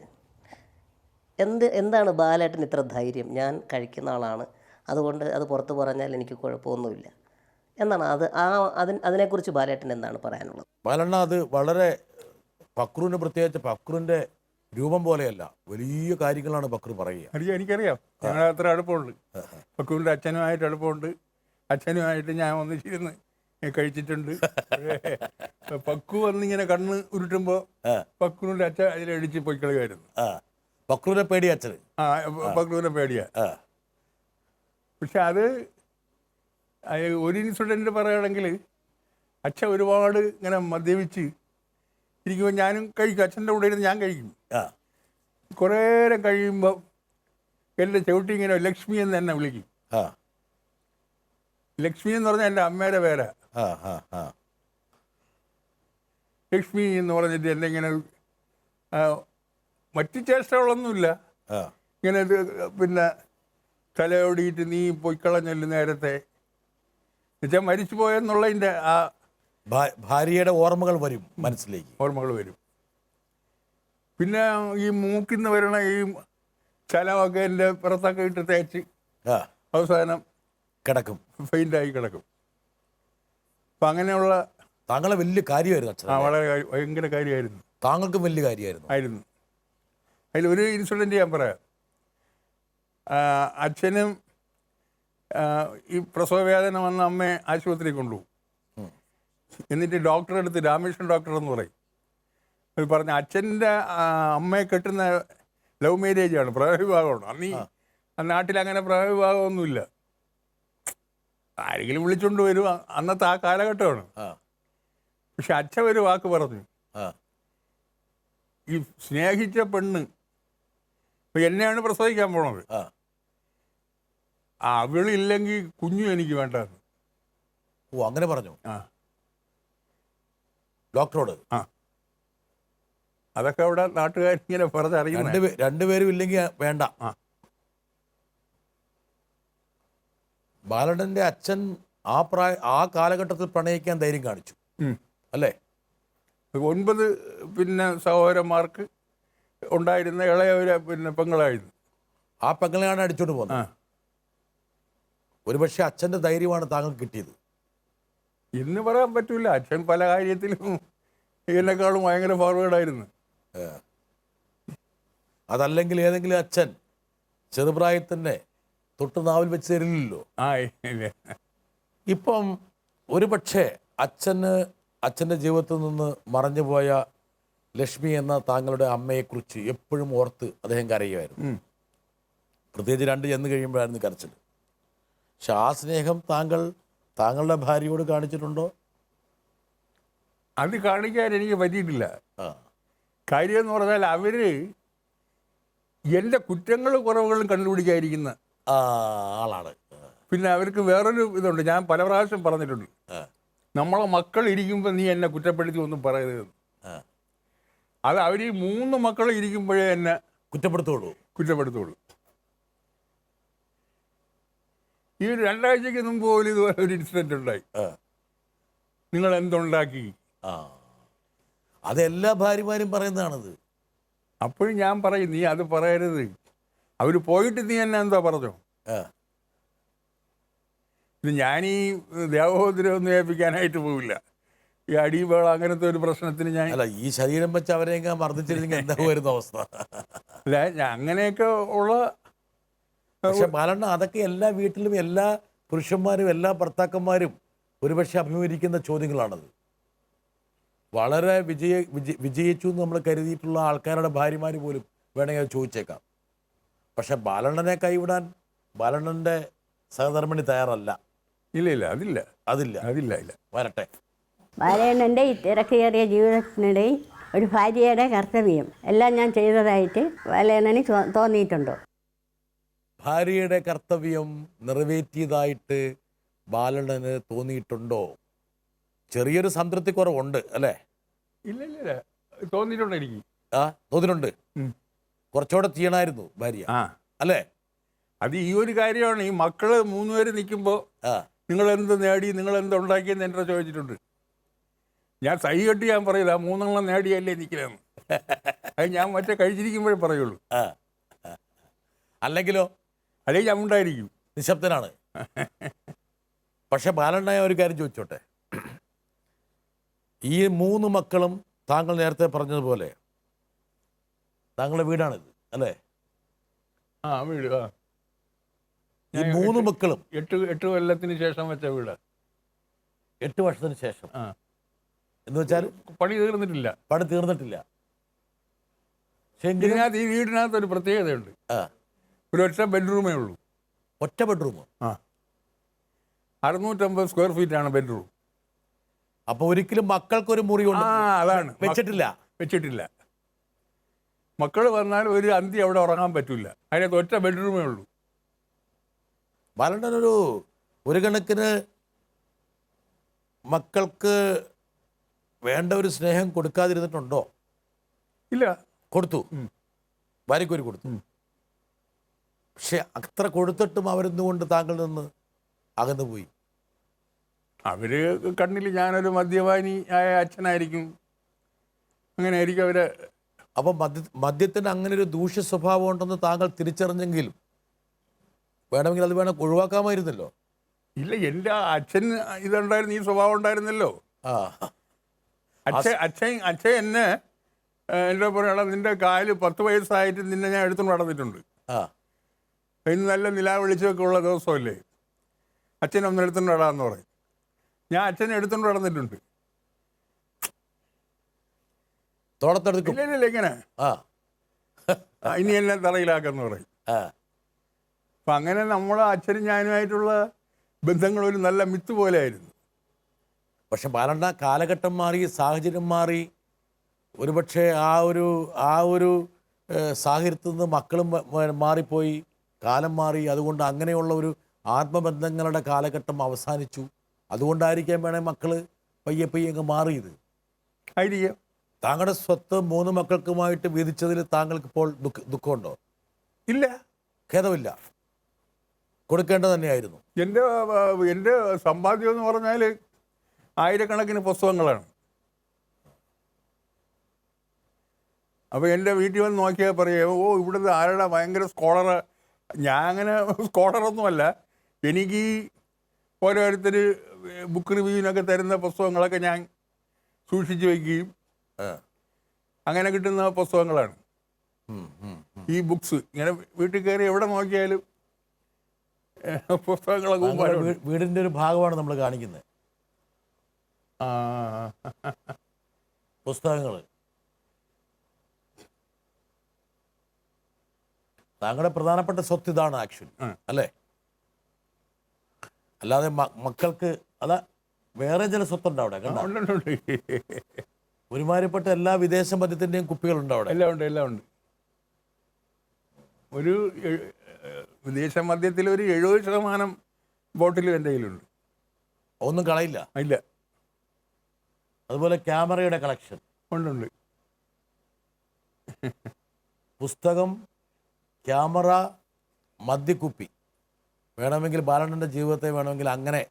എന്താണ് ബാലേട്ടന് ഇത്ര ധൈര്യം? ഞാൻ കഴിക്കുന്ന ആളാണ്, അതുകൊണ്ട് അത് പുറത്ത് പറഞ്ഞാൽ എനിക്ക് കുഴപ്പമൊന്നുമില്ല എന്നാണ് അതിനെക്കുറിച്ച് ബാലേട്ടൻ എന്താണ് പറയാനുള്ളത്? ബാലണ്ണ അത് വളരെ ഫക്രുവിന്, പ്രത്യേകിച്ച് ഫക്രുവിൻ്റെ രൂപം പോലെയല്ല, വലിയ കാര്യങ്ങളാണ് ഫക്രു പറയുക. എനിക്കറിയാം, ഞങ്ങൾ അത്ര അടുപ്പമുണ്ട്. ഫക്രുവിൻ്റെ അച്ഛനുമായിട്ട് അടുപ്പമുണ്ട്. അച്ഛനുമായിട്ട് ഞാൻ ഒന്നിച്ചിരുന്ന് കഴിച്ചിട്ടുണ്ട്. പക്കു വന്നിങ്ങനെ കണ്ണ് ഉരുട്ടുമ്പോൾ ഫക്രുവിൻ്റെ അച്ഛൻ അതിലടിച്ച് പോയി കളയുമായിരുന്നു. ഫക്രുവിനെ പേടിയ അച്ഛന്. ഫക്രുവിനെ പേടിയാ. പക്ഷെ അത് ഒരു ഇൻസിഡൻറ്റ് പറയുകയാണെങ്കിൽ, അച്ഛൻ ഒരുപാട് ഇങ്ങനെ മദ്യപിച്ച് ഇരിക്കുമ്പോൾ ഞാനും കഴിക്കും. അച്ഛൻ്റെ കൂടെ ഇരുന്ന് ഞാൻ കഴിക്കും. കുറേ നേരം കഴിയുമ്പോൾ എൻ്റെ ചവിട്ടി ഇങ്ങനെ ലക്ഷ്മി എന്ന് എന്നെ വിളിക്കും. ലക്ഷ്മി എന്ന് പറഞ്ഞാൽ എൻ്റെ അമ്മയുടെ പേരാ. ലക്ഷ്മി എന്ന് പറഞ്ഞിട്ട് എന്നെ ഇങ്ങനെ മറ്റു ചേഷ്ടകളൊന്നുമില്ല, ഇങ്ങനെ പിന്നെ തലയോടിയിട്ട് നീ പൊയ്ക്കളഞ്ഞല്ലോ നേരത്തെ എന്നുവെച്ചാൽ മരിച്ചു പോയെന്നുള്ളതിൻ്റെ ആ ഭാര്യയുടെ ഓർമ്മകൾ വരും മനസ്സിലേക്ക്. ഓർമ്മകൾ വരും. പിന്നെ ഈ മൂക്കിന്ന് വരണ ഈ ചലമൊക്കെ എൻ്റെ പുറത്തൊക്കെ ഇട്ട് തേച്ച് അവസാനം കിടക്കും, ഫെയിൻ്റായി കിടക്കും. അപ്പം അങ്ങനെയുള്ള താങ്കളെ വലിയ കാര്യമായിരുന്നു അച്ഛൻ. വളരെ ഭയങ്കര കാര്യമായിരുന്നു. താങ്കൾക്കും വലിയ കാര്യമായിരുന്നു. അതിലൊരു ഇൻസിഡൻറ്റ് ഞാൻ പറയാം. അച്ഛനും ഈ പ്രസവവേദന വന്ന അമ്മയെ ആശുപത്രിയിൽ കൊണ്ടുപോകും. എന്നിട്ട് ഡോക്ടറെ അടുത്ത്, രാമകൃഷ്ണൻ ഡോക്ടർ എന്ന് പറയും, അത് പറഞ്ഞ അച്ഛൻ്റെ അമ്മയെ കെട്ടുന്ന ലവ് മാരേജാണ്, പ്രേമവിവാഹമാണ്. അന്ന് നാട്ടിൽ അങ്ങനെ പ്രേമവിവാഹമൊന്നുമില്ല. ആരെങ്കിലും വിളിച്ചുകൊണ്ട് വരും, അന്നത്തെ ആ കാലഘട്ടമാണ്. പക്ഷെ അച്ഛൻ ഒരു വാക്ക് പറഞ്ഞു, ഈ സ്നേഹിച്ച പെണ്ണ് ഇപ്പം എന്നെയാണ് പ്രസവിക്കാൻ പോണത്, അവളില്ലെങ്കിൽ കുഞ്ഞു എനിക്ക് വേണ്ടെന്ന്. അങ്ങനെ പറഞ്ഞു ഡോക്ടറോട്. അതൊക്കെ അവിടെ നാട്ടുകാരിങ്ങനെ പറഞ്ഞറിയുന്നു. രണ്ടുപേരും ഇല്ലെങ്കിൽ വേണ്ട. ബാലണ്ണന്റെ അച്ഛൻ ആ കാലഘട്ടത്തിൽ പ്രണയിക്കാൻ ധൈര്യം കാണിച്ചു അല്ലേ? 9 പിന്നെ സഹോദരന്മാർക്ക് ഉണ്ടായിരുന്ന ഇളയവരെ പിന്നെ പെങ്ങളായിരുന്നു. ആ പെങ്ങളെയാണ് അടിച്ചോണ്ട് പോകുന്നത്. ഒരുപക്ഷെ അച്ഛൻ്റെ ധൈര്യമാണ് താങ്കൾക്ക് കിട്ടിയത്. ഇന്ന് പറയാൻ പറ്റൂല. അച്ഛൻ പല കാര്യത്തിലും ഇതിനേക്കാളും ഭയങ്കര ഫോർവേഡായിരുന്നു. അതല്ലെങ്കിൽ ഏതെങ്കിലും അച്ഛൻ ചെറുപ്രായത്തിൻ്റെ തൊട്ട് നാവിൽ വെച്ച് തരില്ലല്ലോ. ഇപ്പം ഒരുപക്ഷെ അച്ഛൻ്റെ ജീവിതത്തിൽ നിന്ന് മറഞ്ഞുപോയ ലക്ഷ്മി എന്ന താങ്കളുടെ അമ്മയെക്കുറിച്ച് എപ്പോഴും ഓർത്ത് അദ്ദേഹം കരയുമായിരുന്നു. പ്രത്യേകിച്ച് 2 ചെന്ന് കഴിയുമ്പോഴായിരുന്നു കരച്ചിൽ. പക്ഷെ ആ സ്നേഹം താങ്കളുടെ ഭാര്യയോട് കാണിച്ചിട്ടുണ്ടോ? അത് കാണിക്കാൻ എനിക്ക് പറ്റിയിട്ടില്ല. കാര്യം എന്ന് പറഞ്ഞാൽ അവർ എൻ്റെ കുറ്റങ്ങളും കുറവുകളും കണ്ടുപിടിക്കാതിരിക്കുന്ന ആളാണ്. പിന്നെ അവർക്ക് വേറൊരു ഇതുണ്ട്, ഞാൻ പല പ്രാവശ്യം പറഞ്ഞിട്ടുണ്ട്, നമ്മളെ മക്കൾ ഇരിക്കുമ്പോൾ നീ എന്നെ കുറ്റപ്പെടുത്തി ഒന്നും പറയരുത്. അത് അവർ ഈ 3 മക്കൾ ഇരിക്കുമ്പോഴേ എന്നെ കുറ്റപ്പെടുത്തുള്ളൂ. ഈ 2 ആഴ്ചയ്ക്ക് മുമ്പ് പോലും ഇതുപോലെ ഒരു ഇൻസിഡൻറ്റ് ഉണ്ടായി. നിങ്ങൾ എന്തുണ്ടാക്കി? അതെല്ലാ ഭാര്യമാരും പറയുന്നതാണത്. അപ്പോഴും ഞാൻ പറയും, നീ അത് പറയരുത്. അവർ പോയിട്ട് നീ എന്നെ എന്താ പറഞ്ഞോ? ഇത് ഞാനീ ദേവോദ്രവൊന്നും ഏൽപ്പിക്കാനായിട്ട് പോവില്ല. ഈ അടിവേള അങ്ങനത്തെ ഒരു പ്രശ്നത്തിന് ഞാൻ ഈ ശരീരം വെച്ച് അവരെയൊക്കെ മർദ്ദിച്ചിരുന്നെങ്കിൽ എന്താ വരുന്ന അവസ്ഥ? അല്ല, അങ്ങനെയൊക്കെ ഉള്ള. പക്ഷെ ബാലണ്ണ, അതൊക്കെ എല്ലാ വീട്ടിലും എല്ലാ പുരുഷന്മാരും എല്ലാ ഭർത്താക്കന്മാരും ഒരുപക്ഷെ അഭിമുഖീകരിക്കുന്ന ചോദ്യങ്ങളാണത്. വളരെ വിജയിച്ചു എന്ന് നമ്മൾ കരുതിയിട്ടുള്ള ആൾക്കാരുടെ ഭാര്യമാർ പോലും വേണമെങ്കിൽ അത് ചോദിച്ചേക്കാം. പക്ഷെ ബാലണ്ണനെ കൈവിടാൻ ബാലണ്ണൻ്റെ സഹധർമ്മിണി തയ്യാറല്ല. ഇല്ല അതില്ല. വരട്ടെ. ബാലണ്ണൻ്റെ ഈ തിരക്കേറിയ ജീവിതത്തിനിടയിൽ ഒരു ഭാര്യയുടെ കർത്തവ്യം എല്ലാം ഞാൻ ചെയ്തതായിട്ട് ബാലണ്ണന് തോന്നിയിട്ടുണ്ടോ? ഭാര്യയുടെ കർത്തവ്യം നിറവേറ്റിയതായിട്ട് ബാലണ്ണന് തോന്നിയിട്ടുണ്ടോ? ചെറിയൊരു സംതൃപ്തി കുറവുണ്ട് അല്ലേ? ഇല്ല, തോന്നിയിട്ടുണ്ട് എനിക്ക്. തോന്നിയിട്ടുണ്ട്. കുറച്ചുകൂടെ ചെയ്യണമായിരുന്നു ഭാര്യ അല്ലേ? അത് ഈ ഒരു കാര്യമാണ്. ഈ മക്കള് 3 പേര് നിൽക്കുമ്പോൾ നിങ്ങളെന്ത് നേടി, നിങ്ങളെന്ത് ഉണ്ടാക്കിയെന്ന് എൻ്റെ ചോദിച്ചിട്ടുണ്ട്. ഞാൻ സൈ കെട്ടി ഞാൻ പറയില്ല, 3 നേടിയല്ലേ നിൽക്കലെന്ന്. അത് ഞാൻ മറ്റേ കഴിച്ചിരിക്കുമ്പോഴേ പറയുള്ളൂ. അല്ലെങ്കിലോ അല്ലെങ്കിൽ ഞാൻ ഉണ്ടായിരിക്കും, നിശബ്ദനാണ്. പക്ഷെ ബാലണ്ണായ ഒരു കാര്യം ചോദിച്ചോട്ടെ, ഈ 3 മക്കളും താങ്കൾ നേരത്തെ പറഞ്ഞതുപോലെ താങ്കളുടെ വീടാണിത് അല്ലേ? വീട് ഈ 3 മക്കളും 8 കൊല്ലത്തിന് ശേഷം വെച്ച വീട്. 8 വർഷത്തിന് ശേഷം എന്ന് വെച്ചാൽ പണി തീർന്നിട്ടില്ല. പണി തീർന്നിട്ടില്ല. പക്ഷെ ഇതിനകത്ത്, ഈ വീടിനകത്ത് ഒരു പ്രത്യേകതയുണ്ട്. ഒരു ഒറ്റ ബെഡ്റൂമേ ഉള്ളൂ. ഒറ്റ ബെഡ്റൂം. 650 square ഫീറ്റാണ് bedroom. അപ്പൊ ഒരിക്കലും മക്കൾക്കൊരു മുറി അതാണ് വെച്ചിട്ടില്ല. മക്കൾ വന്നാൽ ഒരു അന്തി അവിടെ ഉറങ്ങാൻ പറ്റില്ല. അതിനകത്ത് ഒറ്റ ബെഡ്റൂമേ ഉള്ളൂ. ബാലണ്ണൻ ഒരു കണക്കിന് മക്കൾക്ക് വേണ്ട ഒരു സ്നേഹം കൊടുക്കാതിരുന്നിട്ടുണ്ടോ? ഇല്ല, കൊടുത്തു. ഭാര്യയ്ക്കൊരു കൊടുത്തു. പക്ഷെ അത്ര കൊടുത്തിട്ടും അവരെന്തുകൊണ്ട് താങ്കളിൽ നിന്ന് അകന്നു പോയി? അവര് കണ്ണിൽ ഞാനൊരു മദ്യപാനി ആയ അച്ഛനായിരിക്കും, അങ്ങനെ ആയിരിക്കും അവര്. അപ്പം മദ്യത്തിന് അങ്ങനെ ഒരു ദൂഷ്യ സ്വഭാവം ഉണ്ടെന്ന് താങ്കൾ തിരിച്ചറിഞ്ഞെങ്കിലും വേണമെങ്കിൽ അത് ഒഴിവാക്കാമായിരുന്നല്ലോ. ഇല്ല, എൻ്റെ അച്ഛൻ ഇതുണ്ടായിരുന്നു, ഈ സ്വഭാവം ഉണ്ടായിരുന്നല്ലോ. അച്ഛൻ എന്നെ എൻ്റെ പറയണ, നിന്റെ കാല് 10 വയസ്സായിട്ട് നിന്നെ ഞാൻ എടുത്തുകൊണ്ട് നടന്നിട്ടുണ്ട്. ഇന്ന് നല്ല നിലാ വെളിച്ചമൊക്കെ ഉള്ള ദിവസമല്ലേ, അച്ഛൻ ഒന്ന് എടുത്തുകൊണ്ട് നടാന്ന് പറയും. ഞാൻ അച്ഛനെ എടുത്തുകൊണ്ട് നടന്നിട്ടുണ്ട്. തോളത്തെടുക്കും. ഇല്ല, ഇങ്ങനെ ഇനി എല്ലാം തറയിലാക്കെന്ന് പറയും. അപ്പം അങ്ങനെ നമ്മളെ അച്ഛനും ഞാനുമായിട്ടുള്ള ബന്ധങ്ങൾ ഒരു നല്ല മിത്ത് പോലെ ആയിരുന്നു. പക്ഷെ ബാലണ്ണ കാലഘട്ടം മാറി, സാഹചര്യം മാറി, ഒരുപക്ഷെ ആ ഒരു സാഹചര്യത്തിൽ നിന്ന് മക്കളും മാറിപ്പോയി, കാലം മാറി. അതുകൊണ്ട് അങ്ങനെയുള്ള ഒരു ആത്മബന്ധങ്ങളുടെ കാലഘട്ടം അവസാനിച്ചു. അതുകൊണ്ടായിരിക്കാം വേണേൽ മക്കൾ പയ്യെ അങ്ങ് മാറിയത് ആയിരിക്കാം. താങ്കളുടെ സ്വത്ത് 3 മക്കൾക്കുമായിട്ട് വീതിച്ചതിൽ താങ്കൾക്ക് ഇപ്പോൾ ദുഃഖമുണ്ടോ? ഇല്ല, ഖേദമില്ല. കൊടുക്കേണ്ടത് തന്നെയായിരുന്നു. എൻ്റെ സമ്പാദ്യം എന്ന് പറഞ്ഞാൽ ആയിരക്കണക്കിന് പുസ്തകങ്ങളാണ്. അപ്പോൾ എൻ്റെ വീട്ടിൽ വന്ന് നോക്കിയാൽ പറയാം, ഇവിടുത്തെ ആരുടെ ഭയങ്കര സ്കോളർ. ഞാൻ അങ്ങനെ സ്കോളറൊന്നുമല്ല. എനിക്ക് ഓരോരുത്തർ ബുക്ക് റിവ്യൂവിനൊക്കെ തരുന്ന പുസ്തകങ്ങളൊക്കെ ഞാൻ സൂക്ഷിച്ചു വയ്ക്കുകയും അങ്ങനെ കിട്ടുന്ന പുസ്തകങ്ങളാണ് ഈ ബുക്സ്. ഇങ്ങനെ വീട്ടിൽ കയറി എവിടെ നോക്കിയാലും പുസ്തകങ്ങളൊക്കെ വീടിൻ്റെ ഒരു ഭാഗമാണ് നമ്മൾ കാണിക്കുന്നത്. പുസ്തകങ്ങൾ താങ്കളുടെ പ്രധാനപ്പെട്ട സ്വത്ത് ഇതാണ് ആക്ച്വലി, അല്ലേ? അല്ലാതെ മക്കൾക്ക് അതാ വേറെ ചില സ്വത്തുണ്ട് അവിടെ. ഒരുമാതിരിപ്പെട്ട എല്ലാ വിദേശ മദ്യത്തിൻ്റെയും കുപ്പികളുണ്ട് അവിടെ. എല്ലാം ഉണ്ട്. ഒരു വിദേശ മദ്യത്തിൽ ഒരു 70% ബോട്ടിലും എൻ്റെ കയ്യിലുണ്ട്. ഒന്നും കളയില്ല. ഇല്ല. അതുപോലെ ക്യാമറയുടെ കളക്ഷൻ ഉണ്ട്. പുസ്തകം, ക്യാമറ, മദ്യക്കുപ്പി. വേണമെങ്കിൽ ബാലണ്ണൻ്റെ ജീവിതത്തെ വേണമെങ്കിൽ അങ്ങനെ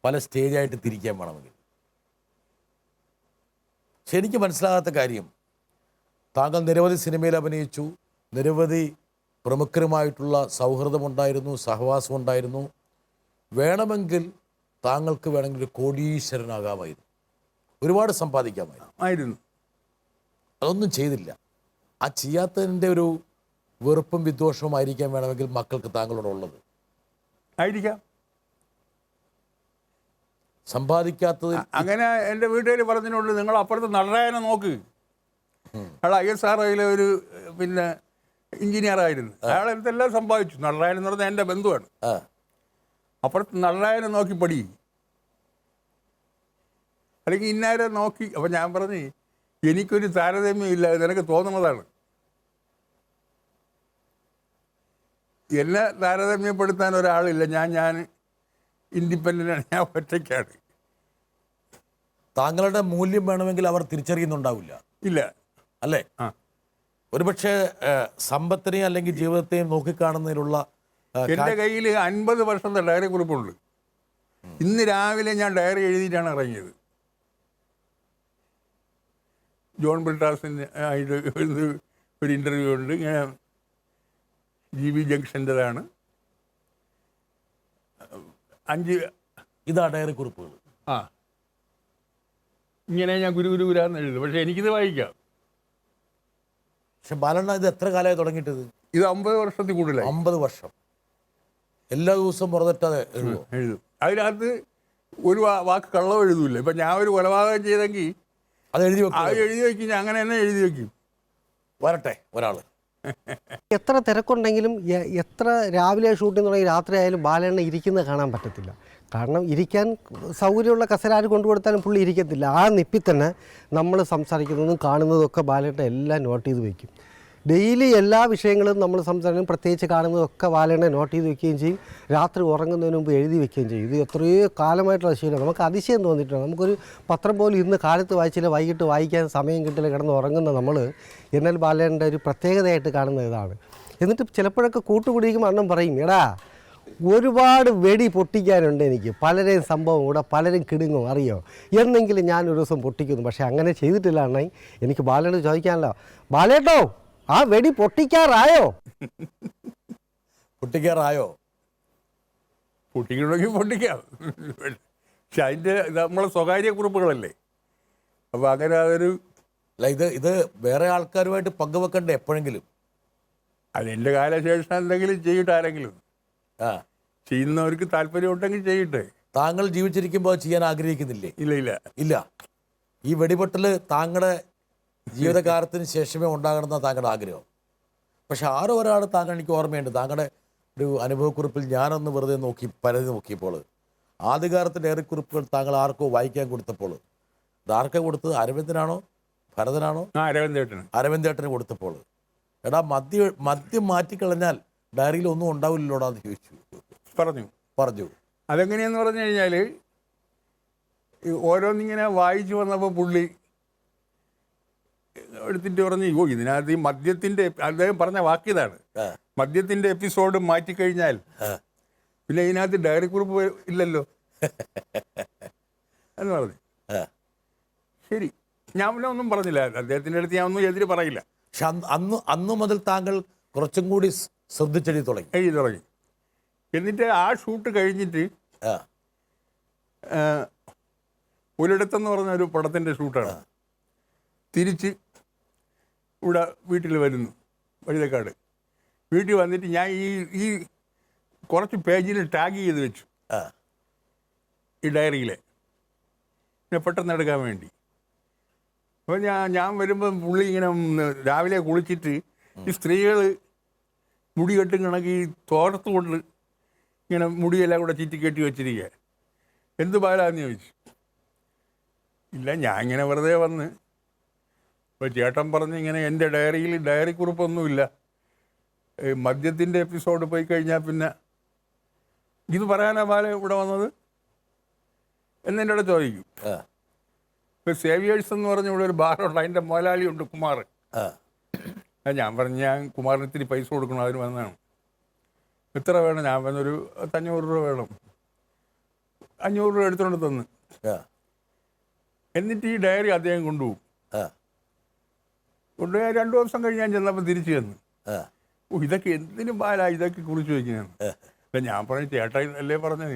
പല സ്റ്റേജായിട്ട് തിരിക്കാൻ വേണമെങ്കിൽ. പക്ഷെ എനിക്ക് മനസ്സിലാകാത്ത കാര്യം, താങ്കൾ നിരവധി സിനിമയിൽ അഭിനയിച്ചു, നിരവധി പ്രമുഖരുമായിട്ടുള്ള സൗഹൃദമുണ്ടായിരുന്നു, സഹവാസമുണ്ടായിരുന്നു. വേണമെങ്കിൽ താങ്കൾക്ക് വേണമെങ്കിൽ ഒരു കോടീശ്വരനാകാമായിരുന്നു, ഒരുപാട് സമ്പാദിക്കാമായിരുന്നു. അതൊന്നും ചെയ്തില്ല. ആ ചെയ്യാത്തതിൻ്റെ ഒരു വെറുപ്പും വിദ്വേഷവും ആയിരിക്കാൻ വേണമെങ്കിൽ മക്കൾക്ക് താങ്കളോടുള്ളത്. ആയിരിക്കാം. സമ്പാദിക്കാത്തത് അങ്ങനെ എൻ്റെ വീട്ടുകാർ പറഞ്ഞതിനുള്ളൂ. നിങ്ങൾ അപ്പുറത്ത് നടരായനെ നോക്ക്. അയാൾ ISROയിലെ ഒരു എഞ്ചിനീയറായിരുന്നു. അയാൾ എന്തെല്ലാം സമ്പാദിച്ചു. നടരായൻ എന്ന് പറഞ്ഞാൽ എൻ്റെ ബന്ധുവാണ്. അപ്പുറത്ത് നടരായനെ നോക്കി പഠി, അല്ലെങ്കിൽ ഇന്നാരെ നോക്കി. അപ്പം ഞാൻ പറഞ്ഞു, എനിക്കൊരു താരതമ്യം ഇല്ല, നിനക്ക് തോന്നുന്നതാണ്. എന്നെ താരതമ്യപ്പെടുത്താൻ ഒരാളില്ല. ഞാൻ ഇൻഡിപെൻഡൻ്റാണ്, ഞാൻ ഒറ്റയ്ക്കാണ്. താങ്കളുടെ മൂല്യം വേണമെങ്കിൽ അവർ തിരിച്ചറിയുന്നുണ്ടാവില്ല. ഇല്ല, അല്ലേ? ഒരുപക്ഷെ സമ്പത്തിനെയും അല്ലെങ്കിൽ ജീവിതത്തെയും നോക്കിക്കാണുന്നതിലുള്ള എൻ്റെ കയ്യിൽ 50 വർഷത്തെ ഡയറി കുറിപ്പുണ്ട്. ഇന്ന് രാവിലെ ഞാൻ ഡയറി എഴുതിയിട്ടാണ് ഇറങ്ങിയത്. ജോൺ ബ്രിട്ടാസിന് ആയിട്ട് ഒരു ഇൻ്റർവ്യൂ ഉണ്ട്, ഇങ്ങനെ GB ജംഗ്ഷൻ്റെതാണ്. 5 ഇതാ ഡയറി കുറിപ്പുകൾ. ആ ഇങ്ങനെ ഞാൻ ഗുരുഗുരുരാന്ന് എഴുതും. പക്ഷേ എനിക്കിത് വായിക്കാം. പക്ഷെ ബാലണ്ണ ഇത് എത്ര കാലമായി തുടങ്ങിയിട്ടത്? ഇത് 50 വർഷത്തിൽ കൂടുതലായി. 50 വർഷം. എല്ലാ ദിവസവും പുറത്തിട്ടത് എഴുതുമോ? എഴുതും. അതിനകത്ത് ഒരു വാക്ക് കള്ളം എഴുതൂല്ല. ഇപ്പം ഞാൻ ഒരു കൊലപാതകം ചെയ്തെങ്കിൽ അത് എഴുതി വെക്കും. അത് എഴുതി വയ്ക്കും. ഞാൻ അങ്ങനെ തന്നെ എഴുതി വയ്ക്കും. വരട്ടെ ഒരാൾ. എത്ര തിരക്കുണ്ടെങ്കിലും എത്ര രാവിലെ ഷൂട്ടിംഗ് തുടങ്ങി രാത്രി ആയാലും ബാലണ്ണ ഇരിക്കുന്നത് കാണാൻ പറ്റത്തില്ല. കാരണം ഇരിക്കാൻ സൗകര്യമുള്ള കസേര ആര് കൊണ്ടുകൊടുത്താലും പുള്ളി ഇരിക്കത്തില്ല. ആ നിപ്പിൽ തന്നെ നമ്മൾ സംസാരിക്കുന്നതും കാണുന്നതും ഒക്കെ ബാലണ്ണ എല്ലാം നോട്ട് ചെയ്ത് വയ്ക്കും. ഡെയിലി എല്ലാ വിഷയങ്ങളും നമ്മൾ സംസാരിക്കും, പ്രത്യേകിച്ച് കാണുന്നതൊക്കെ ബാലണ്ണ നോട്ട് ചെയ്ത് വെക്കുകയും ചെയ്യും. രാത്രി ഉറങ്ങുന്നതിന് മുമ്പ് എഴുതി വെക്കുകയും ചെയ്യും. ഇത് എത്രയോ കാലമായിട്ടുള്ള ശീലം. നമുക്ക് അതിശയം തോന്നിയിട്ടുണ്ട്. നമുക്കൊരു പത്രം പോലും ഇന്ന് കാലത്ത് വായിച്ചില്ല, വൈകിട്ട് വായിക്കാൻ സമയം കിട്ടില്ല, കിടന്ന് ഉറങ്ങുന്ന നമ്മൾ എന്നാൽ ബാലണ്ണൻ്റെ ഒരു പ്രത്യേകതയായിട്ട് കാണുന്ന ഇതാണ്. എന്നിട്ട് ചിലപ്പോഴൊക്കെ കൂട്ടുകൂടിയിരിക്കുമ്പോൾ അണ്ണൻ പറയും, എടാ ഒരുപാട് വെടി പൊട്ടിക്കാനുണ്ട് എനിക്ക്, പലരെയും സംഭവം കൂടെ പലരും കിടുങ്ങും അറിയോ, എന്നെങ്കിലും ഞാനൊരു ദിവസം പൊട്ടിക്കുന്നു. പക്ഷേ അങ്ങനെ ചെയ്തിട്ടില്ല അണ്ണൻ. എനിക്ക് ബാലനോട് ചോദിക്കാനല്ലോ, ബാലേട്ടോ ആ വെടി പൊട്ടിക്കാറായോ? പൊട്ടിക്കാറായോ? പൊട്ടിക്കണമെങ്കിൽ പൊട്ടിക്കാം. പക്ഷെ അതിൻ്റെ നമ്മളെ സ്വകാര്യ കുറിപ്പുകളല്ലേ. അപ്പോൾ അങ്ങനെ അതൊരു അല്ല, ഇത് വേറെ ആൾക്കാരുമായിട്ട് പങ്കുവെക്കണ്ടേ എപ്പോഴെങ്കിലും? അതെൻ്റെ കാലശേഷം എന്തെങ്കിലും ചെയ്യട്ടെ ആരെങ്കിലും. ആ, ചെയ്യുന്നവർക്ക് താല്പര്യം ഉണ്ടെങ്കിൽ ചെയ്യട്ടെ. താങ്കൾ ജീവിച്ചിരിക്കുമ്പോൾ ചെയ്യാൻ ആഗ്രഹിക്കുന്നില്ലേ? ഇല്ല ഇല്ല ഇല്ല. ഈ വെടിപൊട്ടൽ താങ്കളുടെ ജീവിതകാലത്തിന് ശേഷമേ ഉണ്ടാകണമെന്ന താങ്കളുടെ ആഗ്രഹം. പക്ഷെ ആരോ ഒരാൾ താങ്കൾ, എനിക്ക് ഓർമ്മയുണ്ട്, താങ്കളുടെ ഒരു അനുഭവക്കുറിപ്പിൽ ഞാനൊന്ന് വെറുതെ പരതി നോക്കിയപ്പോൾ ആദ്യകാലത്ത് ഡയറി കുറിപ്പുകൾ താങ്കൾ ആർക്കോ വായിക്കാൻ കൊടുത്തപ്പോൾ, ഇത് ആർക്കാ കൊടുത്തത്? അരവിന്ദനാണോ ഭരതനാണോ? അരവിന്ദേട്ടന് കൊടുത്തപ്പോൾ, എടാ മദ്യം മാറ്റിക്കളഞ്ഞാൽ ഡയറിയിൽ ഒന്നും ഉണ്ടാവില്ലല്ലോടാന്ന് ചോദിച്ചു. പറഞ്ഞു. അതെങ്ങനെയെന്ന് പറഞ്ഞു കഴിഞ്ഞാൽ ഓരോന്നിങ്ങനെ വായിച്ചു വന്നപ്പോൾ പുള്ളി എടുത്തിട്ട് പറഞ്ഞു, ഓ ഇതിനകത്ത് ഈ മദ്യത്തിൻ്റെ, അദ്ദേഹം പറഞ്ഞ വാക്കിയതാണ്, മദ്യത്തിൻ്റെ എപ്പിസോഡ് മാറ്റിക്കഴിഞ്ഞാൽ പിന്നെ ഇതിനകത്ത് ഡയറി കുറിപ്പ് ഇല്ലല്ലോ എന്ന് പറഞ്ഞു. ശരി, ഞാൻ പിന്നെ ഒന്നും പറഞ്ഞില്ല. അദ്ദേഹത്തിൻ്റെ അടുത്ത് ഞാൻ ഒന്നും എതിര് പറയില്ല. പക്ഷെ അന്ന് മുതൽ താങ്കൾ കുറച്ചും കൂടി ശ്രദ്ധിച്ചെഴുതി തുടങ്ങി. എന്നിട്ട് ആ ഷൂട്ട് കഴിഞ്ഞിട്ട് ഒരിടത്തെന്ന് പറഞ്ഞ ഒരു പടത്തിൻ്റെ ഷൂട്ടാണ്. തിരിച്ച് ഇവിടെ വീട്ടിൽ വരുന്നു, വഴുതക്കാട്. വീട്ടിൽ വന്നിട്ട് ഞാൻ ഈ കുറച്ച് പേജിൽ ടാഗ് ചെയ്ത് വെച്ചു ഈ ഡയറിയിൽ, പെട്ടെന്ന് എടുക്കാൻ വേണ്ടി. അപ്പോൾ ഞാൻ വരുമ്പം പുള്ളി ഇങ്ങനെ രാവിലെ കുളിച്ചിട്ട് ഈ സ്ത്രീകൾ മുടി കെട്ടും കണക്ക് ഈ തോർത്ത് കൊണ്ട് ഇങ്ങനെ മുടിയെല്ലാം കൂടെ ചുറ്റിക്കെട്ടി വെച്ചിരിക്കുക. എന്ത് പാലാന്ന് ചോദിച്ചു. ഇല്ല, ഞാൻ ഇങ്ങനെ വെറുതെ വന്ന്. അപ്പോൾ ചേട്ടൻ പറഞ്ഞ്, ഇങ്ങനെ എൻ്റെ ഡയറിയിൽ ഡയറി കുറിപ്പൊന്നുമില്ല, മദ്യത്തിൻ്റെ എപ്പിസോഡ് പോയി കഴിഞ്ഞാൽ പിന്നെ ഇത് പറയാനാ ബാല ഇവിടെ വന്നത് എന്നെൻ്റെ അവിടെ ചോദിക്കും. ഇപ്പോൾ സേവിയേഴ്സ് എന്ന് പറഞ്ഞ ഇവിടെ ഒരു ബാറുണ്ട്, അതിൻ്റെ മുതലാളിയുണ്ട് കുമാർ. ഞാൻ പറഞ്ഞു, ഞാൻ കുമാറിന് ഇത്തിരി പൈസ കൊടുക്കണം, അതിന് വന്നതാണ്. എത്ര വേണം? ഞാൻ പറഞ്ഞൊരു 500 രൂപ വേണം. 500 രൂപ എടുത്തുകൊണ്ട് തന്ന്. എന്നിട്ട് ഈ ഡയറി അദ്ദേഹം കൊണ്ടുപോകും. കൊണ്ടുപോയി 2 ദിവസം കഴിഞ്ഞ് ഞാൻ ചെന്നപ്പോൾ തിരിച്ചു ചെന്ന്, ഓ ഇതൊക്കെ എന്തിനും ബാല ഇതൊക്കെ കുറിച്ച് വയ്ക്കുന്നതാണ്. അല്ല, ഞാൻ പറഞ്ഞു, ചേട്ടാ അല്ലേ പറഞ്ഞത്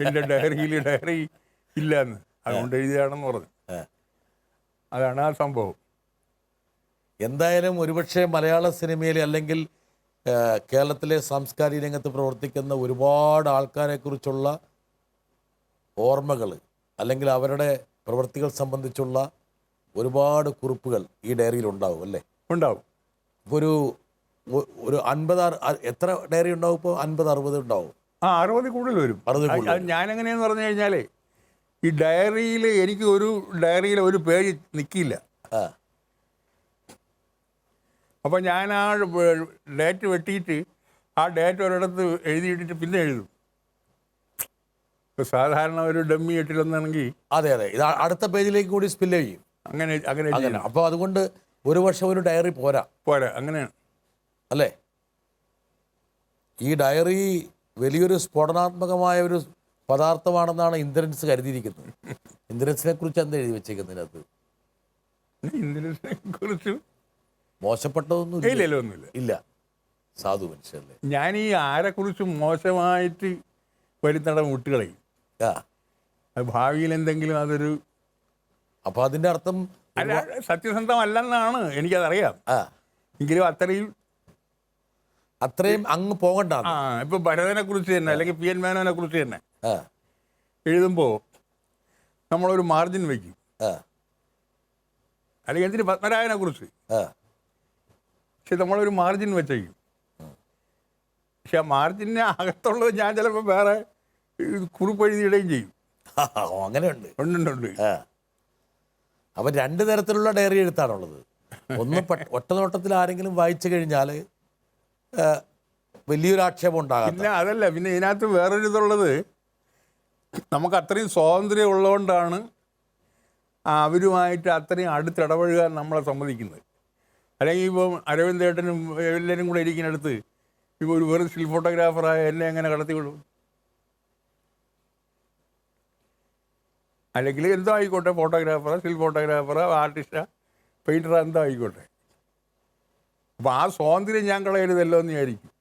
എൻ്റെ ഡയറിയിൽ ഡയറി ഇല്ല എന്ന്, അതുകൊണ്ട് എഴുതിയാണെന്ന് പറഞ്ഞു. അതാണ് ആ സംഭവം. എന്തായാലും ഒരുപക്ഷെ മലയാള സിനിമയിൽ അല്ലെങ്കിൽ കേരളത്തിലെ സാംസ്കാരിക രംഗത്ത് പ്രവർത്തിക്കുന്ന ഒരുപാട് ആൾക്കാരെക്കുറിച്ചുള്ള ഓർമ്മകൾ അല്ലെങ്കിൽ അവരുടെ പ്രവൃത്തികൾ സംബന്ധിച്ചുള്ള ഒരുപാട് കുറിപ്പുകൾ ഈ ഡയറിയിൽ ഉണ്ടാവും അല്ലേ? ഉണ്ടാവും. ഇപ്പോൾ ഒരു 50 എത്ര ഡയറി ഉണ്ടാവും ഇപ്പോൾ? 50-60 ഉണ്ടാവും. 60 കൂടുതൽ വരും. ഞാനെങ്ങനെയെന്ന് പറഞ്ഞു കഴിഞ്ഞാൽ ഈ ഡയറിയിൽ എനിക്ക് ഒരു ഡയറിയിൽ ഒരു പേജ് നിൽക്കില്ല. അപ്പോൾ ഞാൻ ആ ഡേറ്റ് വെട്ടിയിട്ട് ആ ഡേറ്റ് ഒരിടത്ത് എഴുതിയിട്ടിട്ട് പിന്നെ എഴുതും. ഇപ്പോൾ സാധാരണ ഒരു ഡമ്മി എട്ടിലൊന്നാണെങ്കിൽ അതെ ഇത് അടുത്ത പേജിലേക്ക് കൂടി സ്പില്ല് ചെയ്യും. അങ്ങനെ അപ്പോൾ അതുകൊണ്ട് ഒരു വർഷം ഒരു ഡയറി പോരാ. അങ്ങനെയാണ് അല്ലേ? ഈ ഡയറി വലിയൊരു സ്ഫോടനാത്മകമായ ഒരു പദാർത്ഥമാണെന്നാണ് ഇന്ദ്രൻസ് കരുതിയിരിക്കുന്നത്. ഇന്ദ്രൻസിനെ കുറിച്ച് എന്താ എഴുതി വെച്ചേക്കുന്നതിനകത്ത്? ഇന്ദ്രനെ കുറിച്ച് മോശപ്പെട്ടതൊന്നും ഇല്ലല്ലോ, ഒന്നുമില്ല. ഇല്ല, സാധു മനുഷ്യല്ലേ. ഞാൻ ഈ ആരെക്കുറിച്ചും മോശമായിട്ട് വരുന്നിടം വിട്ടുകളയും. ആ, അത് ഭാവിയിൽ എന്തെങ്കിലും അതൊരു അപ്പൊ അതിന്റെ അർത്ഥം അല്ല, സത്യസന്ധമല്ലെന്നാണ് എനിക്കതറിയാം. ആ, എങ്കിലും അത്രയും അങ്ങ് പോകണ്ട. ഇപ്പൊ ഭരതനെ കുറിച്ച് തന്നെ അല്ലെങ്കിൽ പി എൻ മേനോനെ കുറിച്ച് തന്നെ ആ, എഴുതുമ്പോൾ നമ്മളൊരു മാർജിൻ വയ്ക്കും. ആ, അല്ലെങ്കിൽ എന്തിന് പത്മരാജനെ കുറിച്ച് ആ, പക്ഷെ നമ്മളൊരു മാർജിൻ വെച്ചേക്കും. പക്ഷെ ആ മാർജിന് അകത്തുള്ളത് ഞാൻ ചിലപ്പോൾ വേറെ കുറിപ്പ് എഴുതിയിടുകയും ചെയ്യും. അങ്ങനെയുണ്ട്. ഉണ്ട്. ആ, അപ്പൊ രണ്ട് തരത്തിലുള്ള ഡയറി എഴുത്താണുള്ളത്. ഒന്ന് ഒറ്റ നോട്ടത്തിൽ ആരെങ്കിലും വായിച്ചു കഴിഞ്ഞാൽ വലിയൊരു ആക്ഷേപം ഉണ്ടാകാം. പിന്നെ അതല്ല, പിന്നെ ഇതിനകത്ത് വേറൊരു ഇതുള്ളത്, നമുക്ക് അത്രയും സ്വാതന്ത്ര്യം ഉള്ളതുകൊണ്ടാണ് അവരുമായിട്ട് അത്രയും അടുത്തിടപഴകാൻ നമ്മളെ സമ്മതിക്കുന്നത്. അല്ലെങ്കിൽ ഇപ്പം അരവിന്ദേട്ടനും എല്ലാവരും കൂടെ ഇരിക്കുന്നിടത്ത് ഇപ്പോൾ ഒരു വെറും സ്റ്റിൽ ഫോട്ടോഗ്രാഫറായ എന്നെ എങ്ങനെ കടത്തി വിടും? അല്ലെങ്കിൽ എന്തോ ആയിക്കോട്ടെ, ഫോട്ടോഗ്രാഫറോ സ്റ്റിൽ ഫോട്ടോഗ്രാഫറോ ആർട്ടിസ്റ്റാ പെയിൻറ്ററോ എന്തോ ആയിക്കോട്ടെ. അപ്പം ആ സ്വാതന്ത്ര്യം ഞാൻ കളയരുതല്ലോ എന്ന് വിചാരിക്കും.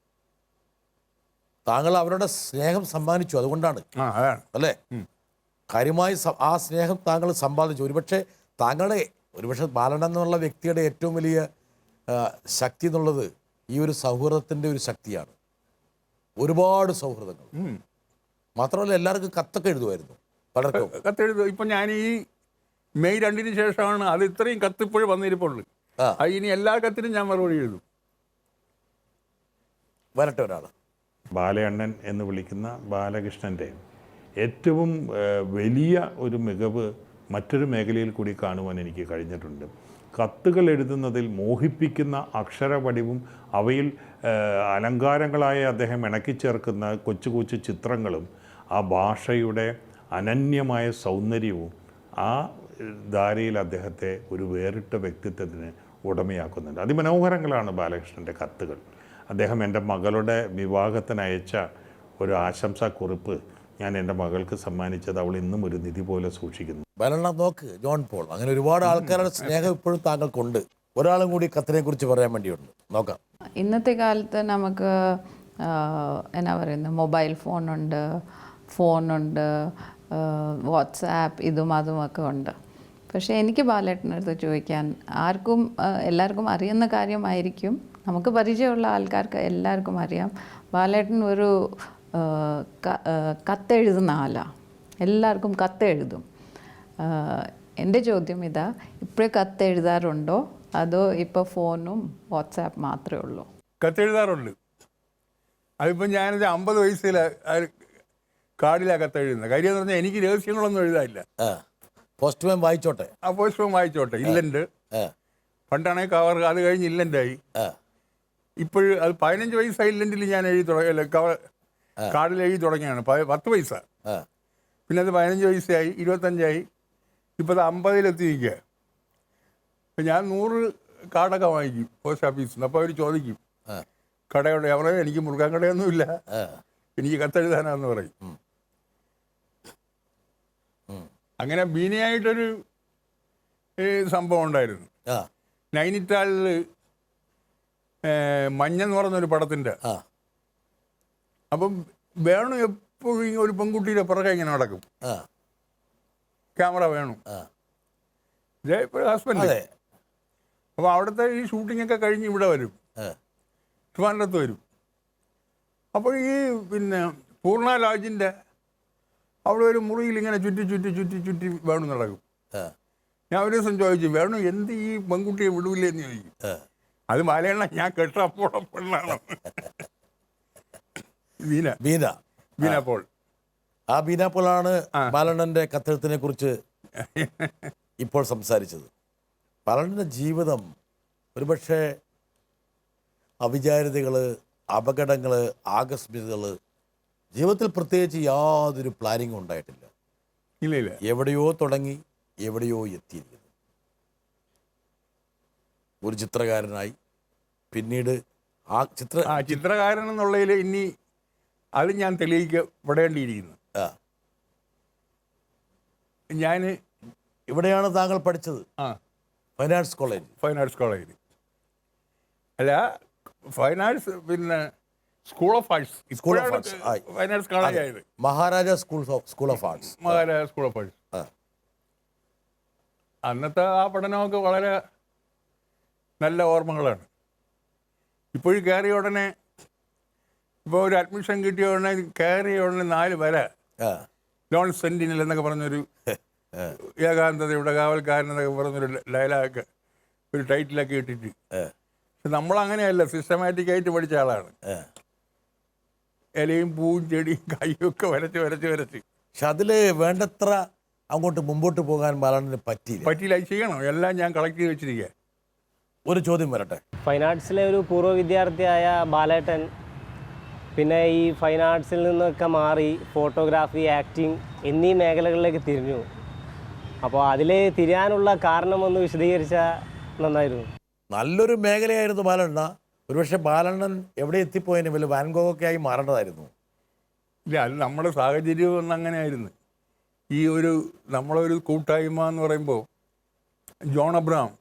താങ്കൾ അവരുടെ സ്നേഹം സമ്മാനിച്ചു, അതുകൊണ്ടാണ്. അതാണ് അല്ലേ? കാര്യമായി ആ സ്നേഹം താങ്കൾ സമ്പാദിച്ചു. ഒരുപക്ഷെ ബാലൻ എന്നുള്ള വ്യക്തിയുടെ ഏറ്റവും വലിയ ശക്തി എന്നുള്ളത് ഈ ഒരു സൗഹൃദത്തിൻ്റെ ഒരു ശക്തിയാണ്. ഒരുപാട് സൗഹൃദങ്ങൾ മാത്രമല്ല, എല്ലാവർക്കും കത്തൊക്കെ എഴുതുമായിരുന്നു. പലർക്കും കത്തെഴുതും. ഇപ്പം ഞാൻ ഈ മെയ് 2-ന് ശേഷമാണ് അത് ഇത്രയും കത്തിപ്പോഴും വന്നിരിപ്പുള്ളൂ. അത് ഇനി എല്ലാ കത്തിനും ഞാൻ മറുപടി എഴുതും. വരട്ടെ ഒരാൾ. ബാലയണ്ണൻ എന്ന് വിളിക്കുന്ന ബാലകൃഷ്ണൻ്റെ ഏറ്റവും വലിയ ഒരു മികവ് മറ്റൊരു മേഖലയിൽ കൂടി കാണുവാൻ എനിക്ക് കഴിഞ്ഞിട്ടുണ്ട്. കത്തുകൾ എഴുതുന്നതിൽ മോഹിപ്പിക്കുന്ന അക്ഷരവടിവും അവയിൽ അലങ്കാരങ്ങളായി അദ്ദേഹം ഇണക്കിച്ചേർക്കുന്ന കൊച്ചു കൊച്ചു ചിത്രങ്ങളും ആ ഭാഷയുടെ അനന്യമായ സൗന്ദര്യവും ആ ധാരയിൽ അദ്ദേഹത്തെ ഒരു വേറിട്ട വ്യക്തിത്വത്തിന് ഉടമയാക്കുന്നുണ്ട്. അതിമനോഹരങ്ങളാണ് ബാലകൃഷ്ണൻ്റെ കത്തുകൾ. അദ്ദേഹം എൻ്റെ മകളുടെ വിവാഹത്തിനയച്ച ഒരു ആശംസാക്കുറിപ്പ് ഞാൻ എൻ്റെ മകൾക്ക് സമ്മാനിച്ചത് അവൾ ഇന്നും ഒരു നിധി പോലെ സൂക്ഷിക്കുന്നു. ബാലണ്ണ നോക്ക്, ജോൺ പോൾ, അങ്ങനെ ഒരുപാട് ആൾക്കാരുടെ സ്നേഹം ഇപ്പോഴും താങ്കൾക്കുണ്ട്. ഒരാളും കൂടി കത്തിനെ കുറിച്ച് പറയാൻ വേണ്ടിയുണ്ട്, നോക്കാം. ഇന്നത്തെ കാലത്ത് നമുക്ക് എന്നാ പറയുന്നത്, മൊബൈൽ ഫോണുണ്ട്, വാട്സാപ്പ് ഇതും അതുമൊക്കെ ഉണ്ട്. പക്ഷേ എനിക്ക് ബാലേട്ടനടുത്ത് ചോദിക്കാൻ, എല്ലാവർക്കും അറിയുന്ന കാര്യമായിരിക്കും, നമുക്ക് പരിചയമുള്ള ആൾക്കാർക്ക് എല്ലാവർക്കും അറിയാം, ബാലേട്ടൻ ഒരു കത്തെഴുതുന്ന ആളാണ്. എല്ലാവർക്കും കത്തെഴുതും. എൻ്റെ ചോദ്യം ഇതാ, ഇപ്പോഴേ കത്തെഴുതാറുണ്ടോ അതോ ഇപ്പോൾ ഫോണും വാട്സാപ്പ് മാത്രമേ ഉള്ളൂ? കത്തെഴുതാറുണ്ട്. അതിപ്പം ഞാനൊരു 50 വയസ്സിൽ കാർഡിലാണ് കത്തെഴുതുന്നത്. കാര്യം എന്ന് പറഞ്ഞാൽ എനിക്ക് രഹസ്യങ്ങളൊന്നും എഴുതാനില്ല. പോസ്റ്റ്മാൻ വായിച്ചോട്ടെ. ആ പോസ്റ്റ്മാൻ വായിച്ചോട്ടെ. ഇല്ലൻ്റ് പണ്ടാണെങ്കിൽ കവർ, അത് കഴിഞ്ഞ് ഇല്ലൻ്റായി. ഇപ്പോഴും അത് 15 വയസ്സായി ഇല്ലൻ്റിൽ ഞാൻ എഴുതി തുടങ്ങി, കാർഡിൽ എഴുതി തുടങ്ങിയാണ്. 10 പൈസ, പിന്നെ അത് 15 വയസ്സായി, 25ആയി, ഇപ്പോൾ അത് 50-ലെത്തി നിൽക്കുക. അപ്പം ഞാൻ 100 കാർഡൊക്കെ വാങ്ങിക്കും പോസ്റ്റ് ഓഫീസിൽ നിന്ന്. അപ്പോൾ അവർ ചോദിക്കും കടയോടെ, അവരെ എനിക്ക് മുറുക്കാൻ കടയൊന്നുമില്ല, എനിക്ക് കത്തെഴുതാനാന്ന് പറയും. അങ്ങനെ ബീനയായിട്ടൊരു സംഭവം ഉണ്ടായിരുന്നു. നൈനിറ്റാളിൽ മഞ്ഞെന്ന് പറഞ്ഞൊരു പടത്തിൻ്റെ. അപ്പം വേണു എപ്പോഴും ഒരു പെൺകുട്ടിയുടെ പിറകെ ഇങ്ങനെ നടക്കും, ക്യാമറ വേണു, ഇതേ ഇപ്പോൾ ഹസ്ബൻഡ്. അപ്പോൾ അവിടുത്തെ ഈ ഷൂട്ടിങ്ങൊക്കെ കഴിഞ്ഞ് ഇവിടെ വരും, ട്രിവാൻഡ്രത്ത് വരും. അപ്പോൾ ഈ പിന്നെ പൂർണ്ണ ലോഡ്ജിൻ്റെ അവിടെ ഒരു മുറിയിൽ ഇങ്ങനെ ചുറ്റി വേണു നടക്കും. ഞാൻ ഒരു ദിവസം ചോദിച്ചു, വേണു എന്ത് ഈ പെൺകുട്ടിയെ വിടൂല്ലേ എന്ന് ചോദിക്കും. അത് ബാലയണ്ണ ഞാൻ കെട്ടപ്പോളം പെണ്ണാണ്. ബീന പോൾ. ആ ബീന പോളാണ് ബാലണ്ണൻ്റെ കത്തെഴുത്തിനെ കുറിച്ച് ഇപ്പോൾ സംസാരിച്ചത്. ബാലണ്ണൻ്റെ ജീവിതം ഒരുപക്ഷെ അവിചാരിതകൾ, അപകടങ്ങൾ, ആകസ്മികതകൾ, ജീവിതത്തിൽ പ്രത്യേകിച്ച് യാതൊരു പ്ലാനിങ്ങും ഉണ്ടായിട്ടില്ല. ഇല്ല. എവിടെയോ തുടങ്ങി എവിടെയോ എത്തിയിരിക്കുന്നു. ഒരു ചിത്രകാരനായി പിന്നീട് ചിത്രകാരൻ എന്നുള്ളതിൽ ഇനി അത് ഞാൻ തെളിയിക്കപ്പെടേണ്ടിയിരിക്കുന്നു. ഞാൻ ഇവിടെയാണ് താങ്കൾ പഠിച്ചത്? ആ fine arts college. Fine arts കോളേജിൽ അല്ല, ഫൈൻ ആർട്സ് പിന്നെ school of arts. School of arts. Fine arts college ആയത് Maharaja school of arts. Maharaja school of arts. അന്നത്തെ ആ പഠനമൊക്കെ വളരെ നല്ല ഓർമ്മകളാണ്. ഇപ്പോഴും കയറിയ ഉടനെ, ഇപ്പോൾ ഒരു അഡ്മിഷൻ കിട്ടിയ ഉടനെ കയറിയ ഉടനെ 4 വര ലോൺ സെന്റിനൽ എന്നൊക്കെ പറഞ്ഞൊരു ഏകാന്തതയുടെ കാവൽക്കാരൻ എന്നൊക്കെ പറഞ്ഞൊരു ഡയലോഗൊക്കെ ഒരു ടൈറ്റിലൊക്കെ ഇട്ടിട്ട്. പക്ഷെ നമ്മളങ്ങനെയല്ല, സിസ്റ്റമാറ്റിക്കായിട്ട് പഠിച്ച ആളാണ്. ഇലയും പൂവും ചെടിയും കൈയൊക്കെ വരച്ച്. പക്ഷെ അതില് വേണ്ടത്ര അങ്ങോട്ട് മുമ്പോട്ട് പോകാൻ ബാലണ്ണന് പറ്റിയില്ല. അത് ചെയ്യണം. എല്ലാം ഞാൻ കളക്ട് ചെയ്ത് വെച്ചിരിക്കുക. ഒരു ചോദ്യം വരട്ടെ. ഫൈൻ ആർട്സിലെ ഒരു പൂർവ്വ വിദ്യാർത്ഥിയായ ബാലേട്ടൻ പിന്നെ ഈ ഫൈൻ ആർട്സിൽ നിന്നൊക്കെ മാറി ഫോട്ടോഗ്രാഫി, ആക്ടിങ് എന്നീ മേഖലകളിലേക്ക് തിരിഞ്ഞു. അപ്പോൾ അതിൽ തിരിയാനുള്ള കാരണമൊന്ന് വിശദീകരിച്ചാൽ നന്നായിരുന്നു. നല്ലൊരു മേഖലയായിരുന്നു ബാലണ്ണ. ഒരുപക്ഷെ ബാലണ്ണൻ എവിടെ എത്തിപ്പോയതിന് വലിയ വാൻഗോഗൊക്കെ ആയി മാറേണ്ടതായിരുന്നു. ഇല്ല, അത് നമ്മുടെ സാഹചര്യം ഒന്നും അങ്ങനെയായിരുന്നു. ഈ നമ്മളൊരു കൂട്ടായ്മ എന്ന് പറയുമ്പോൾ ജോൺ അബ്രഹാം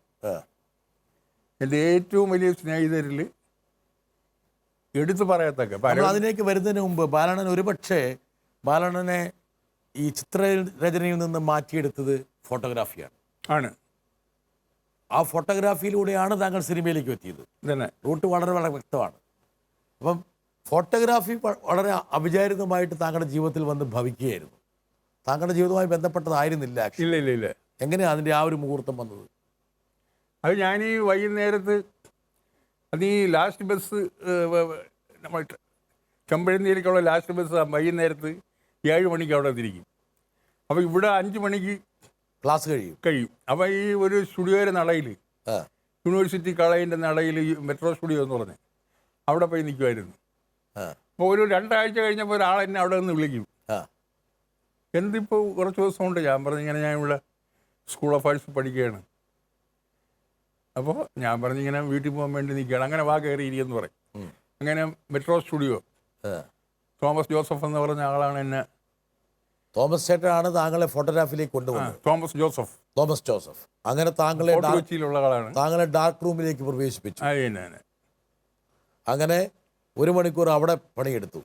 എൻ്റെ ഏറ്റവും വലിയ സ്നേഹിതരിൽ എടുത്തു പറയത്തക്ക. അതിലേക്ക് വരുന്നതിന് മുമ്പ് ബാലണ്ണൻ ഒരുപക്ഷെ ബാലണ്ണനെ ഈ ചിത്രരചനയിൽ നിന്ന് മാറ്റിയെടുത്തത് ഫോട്ടോഗ്രാഫിയാണ്. ആ ഫോട്ടോഗ്രാഫിയിലൂടെയാണ് താങ്കൾ സിനിമയിലേക്ക് എത്തിയത്. റൂട്ട് വളരെ വളരെ വ്യക്തമാണ്. അപ്പം ഫോട്ടോഗ്രാഫി വളരെ അവിചാരിതമായിട്ട് താങ്കളുടെ ജീവിതത്തിൽ വന്ന് ഭവിക്കുകയായിരുന്നു. താങ്കളുടെ ജീവിതവുമായി ബന്ധപ്പെട്ടതായിരുന്നില്ല. ഇല്ല. എങ്ങനെയാണ് അതിൻ്റെ ആ ഒരു മുഹൂർത്തം വന്നത്? അത് ഞാൻ ഈ വൈകുന്നേരത്ത്, അത് ഈ ലാസ്റ്റ് ബസ്, നമ്മൾ ചെമ്പഴന്തിയിലേക്കുള്ള ലാസ്റ്റ് ബസ് വൈകുന്നേരത്ത് 7 മണിക്ക് അവിടെ തിരിക്കും. അപ്പോൾ ഇവിടെ 5 മണിക്ക് ക്ലാസ് കഴിയും. അപ്പോൾ ഈ ഒരു സ്റ്റുഡിയോയുടെ നടയിൽ, യൂണിവേഴ്സിറ്റി കളയിൻ്റെ നടയിൽ മെട്രോ സ്റ്റുഡിയോ എന്ന് പറഞ്ഞ് അവിടെ പോയി നിൽക്കുമായിരുന്നു. അപ്പോൾ ഒരു 2 ആഴ്ച കഴിഞ്ഞപ്പോൾ ഒരാളെന്നെ അവിടെ നിന്ന് വിളിക്കും. എന്തിപ്പോൾ കുറച്ച് ദിവസം കൊണ്ട് ഞാൻ പറഞ്ഞു, ഇങ്ങനെ ഞാൻ ഇവിടെ സ്കൂൾ ഓഫ് ആർട്സ് പഠിക്കുകയാണ്. അപ്പോൾ ഞാൻ പറഞ്ഞിങ്ങനെ വീട്ടിൽ പോകാൻ വേണ്ടി നിൽക്കുകയാണ്. അങ്ങനെ വാ കയറിയിരിക്കുമെന്ന് പറയും. അങ്ങനെ മെട്രോ സ്റ്റുഡിയോ തോമസ് ജോസഫ് എന്ന് പറഞ്ഞ ആളാണ് എന്നെ. തോമസ് ചേട്ടനാണ് താങ്കളെ ഫോട്ടോഗ്രാഫിയിലേക്ക് കൊണ്ടുപോകുന്നത്. Thomas Joseph. അങ്ങനെ താങ്കളെ കൊച്ചിയിലുള്ള ആളാണ്. താങ്കളെ ഡാർക്ക് റൂമിലേക്ക് പ്രവേശിപ്പിച്ചു. അങ്ങനെ 1 മണിക്കൂർ അവിടെ പണിയെടുത്തു.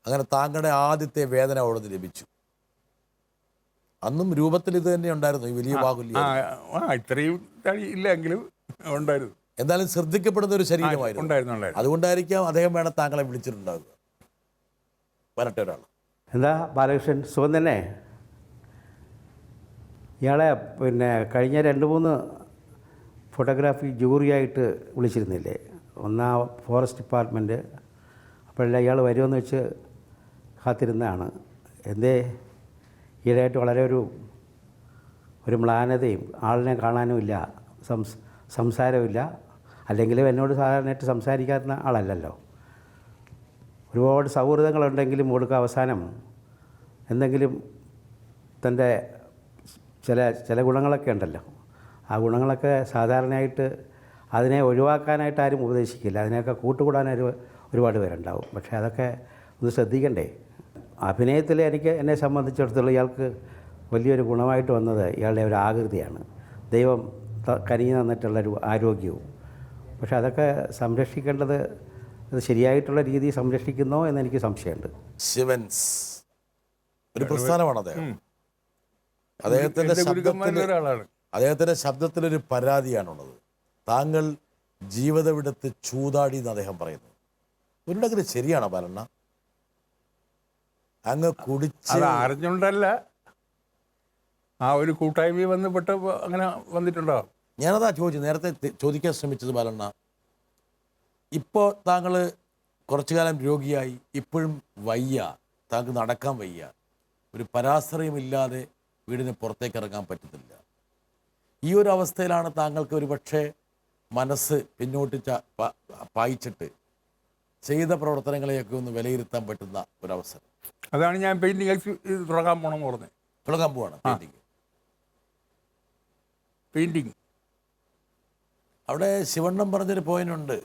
അങ്ങനെ താങ്കളുടെ ആദ്യത്തെ വേദന അവിടെ നിന്ന് ലഭിച്ചു. അന്നും രൂപത്തിൽ ഇത് തന്നെ ഉണ്ടായിരുന്നു, ഈ വലിയ ബാഹുല്യം. ഇത്രയും ഇല്ലെങ്കിലും ഉണ്ടായിരുന്നു. എന്തായാലും ശ്രദ്ധിക്കപ്പെടുന്ന ഒരു ശരീരമായിരുന്നു. അതുകൊണ്ടായിരിക്കാം അദ്ദേഹം വേണം താങ്കളെ വിളിച്ചിട്ടുണ്ടാകുക. വരട്ടെ ഒരാൾ. എന്താ ബാലകൃഷ്ണൻ, സുഖം തന്നെ? ഇയാളെ പിന്നെ കഴിഞ്ഞ 2-3 ഫോട്ടോഗ്രാഫി ജൂറിയായിട്ട് വിളിച്ചിരുന്നില്ലേ? ഒന്നാ ഫോറസ്റ്റ് ഡിപ്പാർട്ട്മെൻറ്റ്. അപ്പോഴെല്ലാം ഇയാൾ വരുമെന്ന് വെച്ച് കാത്തിരുന്നതാണ്. എന്തേ ഈയിടെയായിട്ട് വളരെ ഒരു മ്ലാനതയും, ആളിനെ കാണാനുമില്ല, സംസാരമില്ല. അല്ലെങ്കിലും എന്നോട് സാധാരണയായിട്ട് സംസാരിക്കാവുന്ന ആളല്ലല്ലോ. ഒരുപാട് സൗഹൃദങ്ങളുണ്ടെങ്കിലും ഒടുക്ക അവസാനം എന്തെങ്കിലും തൻ്റെ ചില ഗുണങ്ങളൊക്കെ ഉണ്ടല്ലോ, ആ ഗുണങ്ങളൊക്കെ സാധാരണയായിട്ട് അതിനെ ഒഴിവാക്കാനായിട്ട് ആരും ഉപദേശിക്കില്ല. അതിനെയൊക്കെ കൂട്ടുകൂടാൻ ഒരുപാട് പേരുണ്ടാവും. പക്ഷേ അതൊക്കെ ഒന്ന് ശ്രദ്ധിക്കണ്ടേ? അഭിനയത്തിൽ എന്നെ സംബന്ധിച്ചിടത്തോളം ഇയാൾക്ക് വലിയൊരു ഗുണമായിട്ട് വന്നത് ഇയാളുടെ ഒരു ആകൃതിയാണ്. ദൈവം കനിഞ്ഞു തന്നിട്ടുള്ളൊരു ആരോഗ്യവും. പക്ഷെ അതൊക്കെ സംരക്ഷിക്കേണ്ടത് അത് ശരിയായിട്ടുള്ള രീതിയിൽ സംരക്ഷിക്കുന്നോ എന്നെനിക്ക് സംശയമുണ്ട്. ശിവൻസ് ഒരു പ്രസ്ഥാനമാണ് അദ്ദേഹം. അദ്ദേഹത്തിൻ്റെ ശബ്ദത്തിലൊരു പരാതിയാണുള്ളത്. താങ്കൾ ജീവിതവിടത്ത് ചൂതാടി എന്ന് അദ്ദേഹം പറയുന്നു. ഒരിടക്കിൽ ശരിയാണോ ബാലണ്ണ? അങ്ങ് കുടിച്ച് അറിഞ്ഞുകൊണ്ടല്ല, ആ ഒരു കൂട്ടായ്മ ബന്ധപ്പെട്ട് അങ്ങനെ വന്നിട്ടുണ്ടോ? ഞാനതാ ചോദിച്ചു, നേരത്തെ ചോദിക്കാൻ ശ്രമിച്ചത് ബാലണ്ണ. ഇപ്പോൾ താങ്കൾ കുറച്ചു കാലം രോഗിയായി, ഇപ്പോഴും വയ്യ, താങ്കൾ നടക്കാൻ വയ്യ, ഒരു പരാശ്രയമില്ലാതെ വീടിന് പുറത്തേക്ക് ഇറങ്ങാൻ പറ്റുന്നില്ല. ഈ ഒരു അവസ്ഥയിലാണ് താങ്കൾക്ക് ഒരു പക്ഷേ മനസ്സ് പിന്നോട്ട് പായിച്ചിട്ട് ചെയ്ത പ്രവർത്തനങ്ങളെയൊക്കെ ഒന്ന് വിലയിരുത്താൻ പറ്റുന്ന ഒരവസരം. അതാണ് ഞാൻ പെയിൻറ്റിങ് തുടങ്ങാൻ പോകണമെന്ന് പറഞ്ഞത്. തുടങ്ങാൻ പോവാണ് പെയിൻറ്റിങ്. അവിടെ ശിവണ്ണം പറഞ്ഞൊരു പോയിൻ്റുണ്ട്.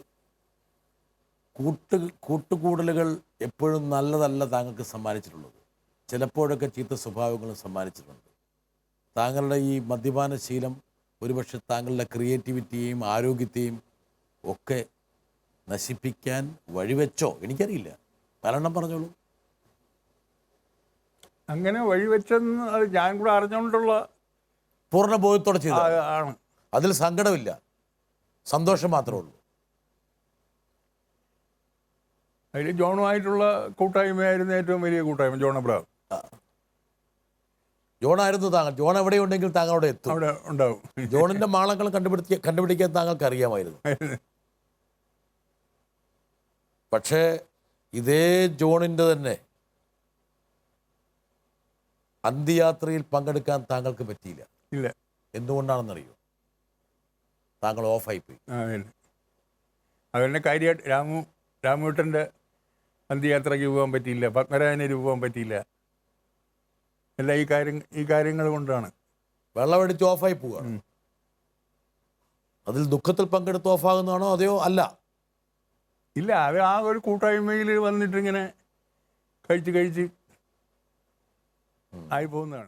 കൂട്ടുകൂടലുകൾ എപ്പോഴും നല്ലതല്ല താങ്കൾക്ക് സമ്മാനിച്ചിട്ടുള്ളത്. ചിലപ്പോഴൊക്കെ ചീത്ത സ്വഭാവങ്ങളും സമ്മാനിച്ചിട്ടുണ്ട്. താങ്കളുടെ ഈ മദ്യപാന ശീലം ഒരുപക്ഷെ താങ്കളുടെ ക്രിയേറ്റിവിറ്റിയെയും ആരോഗ്യത്തെയും ഒക്കെ നശിപ്പിക്കാൻ വഴിവെച്ചോ? എനിക്കറിയില്ല. പലണ്ണം പറഞ്ഞോളൂ. അങ്ങനെ വഴിവെച്ചെന്ന് അത് ഞാൻ കൂടെ അറിഞ്ഞുകൊണ്ടുള്ള പൂർണ്ണ ബോധത്തോടെ ചെയ്ത ആണ്. അതിൽ സങ്കടമില്ല, സന്തോഷം മാത്രമേ ഉള്ളൂ. അതിൽ ജോണുമായിട്ടുള്ള കൂട്ടായ്മയായിരുന്നു ഏറ്റവും വലിയ കൂട്ടായ്മ. ജോൺ അബ്രഹാം ജോണായിരുന്നു താങ്കൾ. ജോൺ എവിടെയുണ്ടെങ്കിൽ താങ്കൾ അവിടെ എത്തും. അവിടെ ഉണ്ടാവും. ജോണിന്റെ മാളങ്ങൾ കണ്ടുപിടിക്കാൻ താങ്കൾക്ക് അറിയാമായിരുന്നു. പക്ഷേ ഇതേ ജോണിൻ്റെ തന്നെ അന്ത്യയാത്രയിൽ പങ്കെടുക്കാൻ താങ്കൾക്ക് പറ്റിയില്ല. ഇല്ല. എന്തുകൊണ്ടാണെന്നറിയോ? താങ്കൾ ഓഫായിപ്പോയി. അതുതന്നെ കാര്യമായിട്ട് രാമൂട്ടൻ്റെ അന്ത്യയാത്രയ്ക്ക് പോകാൻ പറ്റിയില്ല, പത്മരാജന് പോകാൻ പറ്റിയില്ല. എല്ലാം ഈ കാര്യങ്ങൾ കൊണ്ടാണ്. വെള്ളമടിച്ച് ഓഫായി പോവുകയാണ്. അതിൽ ദുഃഖത്തിൽ പങ്കെടുത്ത് ഓഫാകുന്നതാണോ അതെയോ അല്ല? ഇല്ല, അത് ആ ഒരു കൂട്ടായ്മയിൽ വന്നിട്ടിങ്ങനെ കഴിച്ച് ആയി പോകുന്നതാണ്.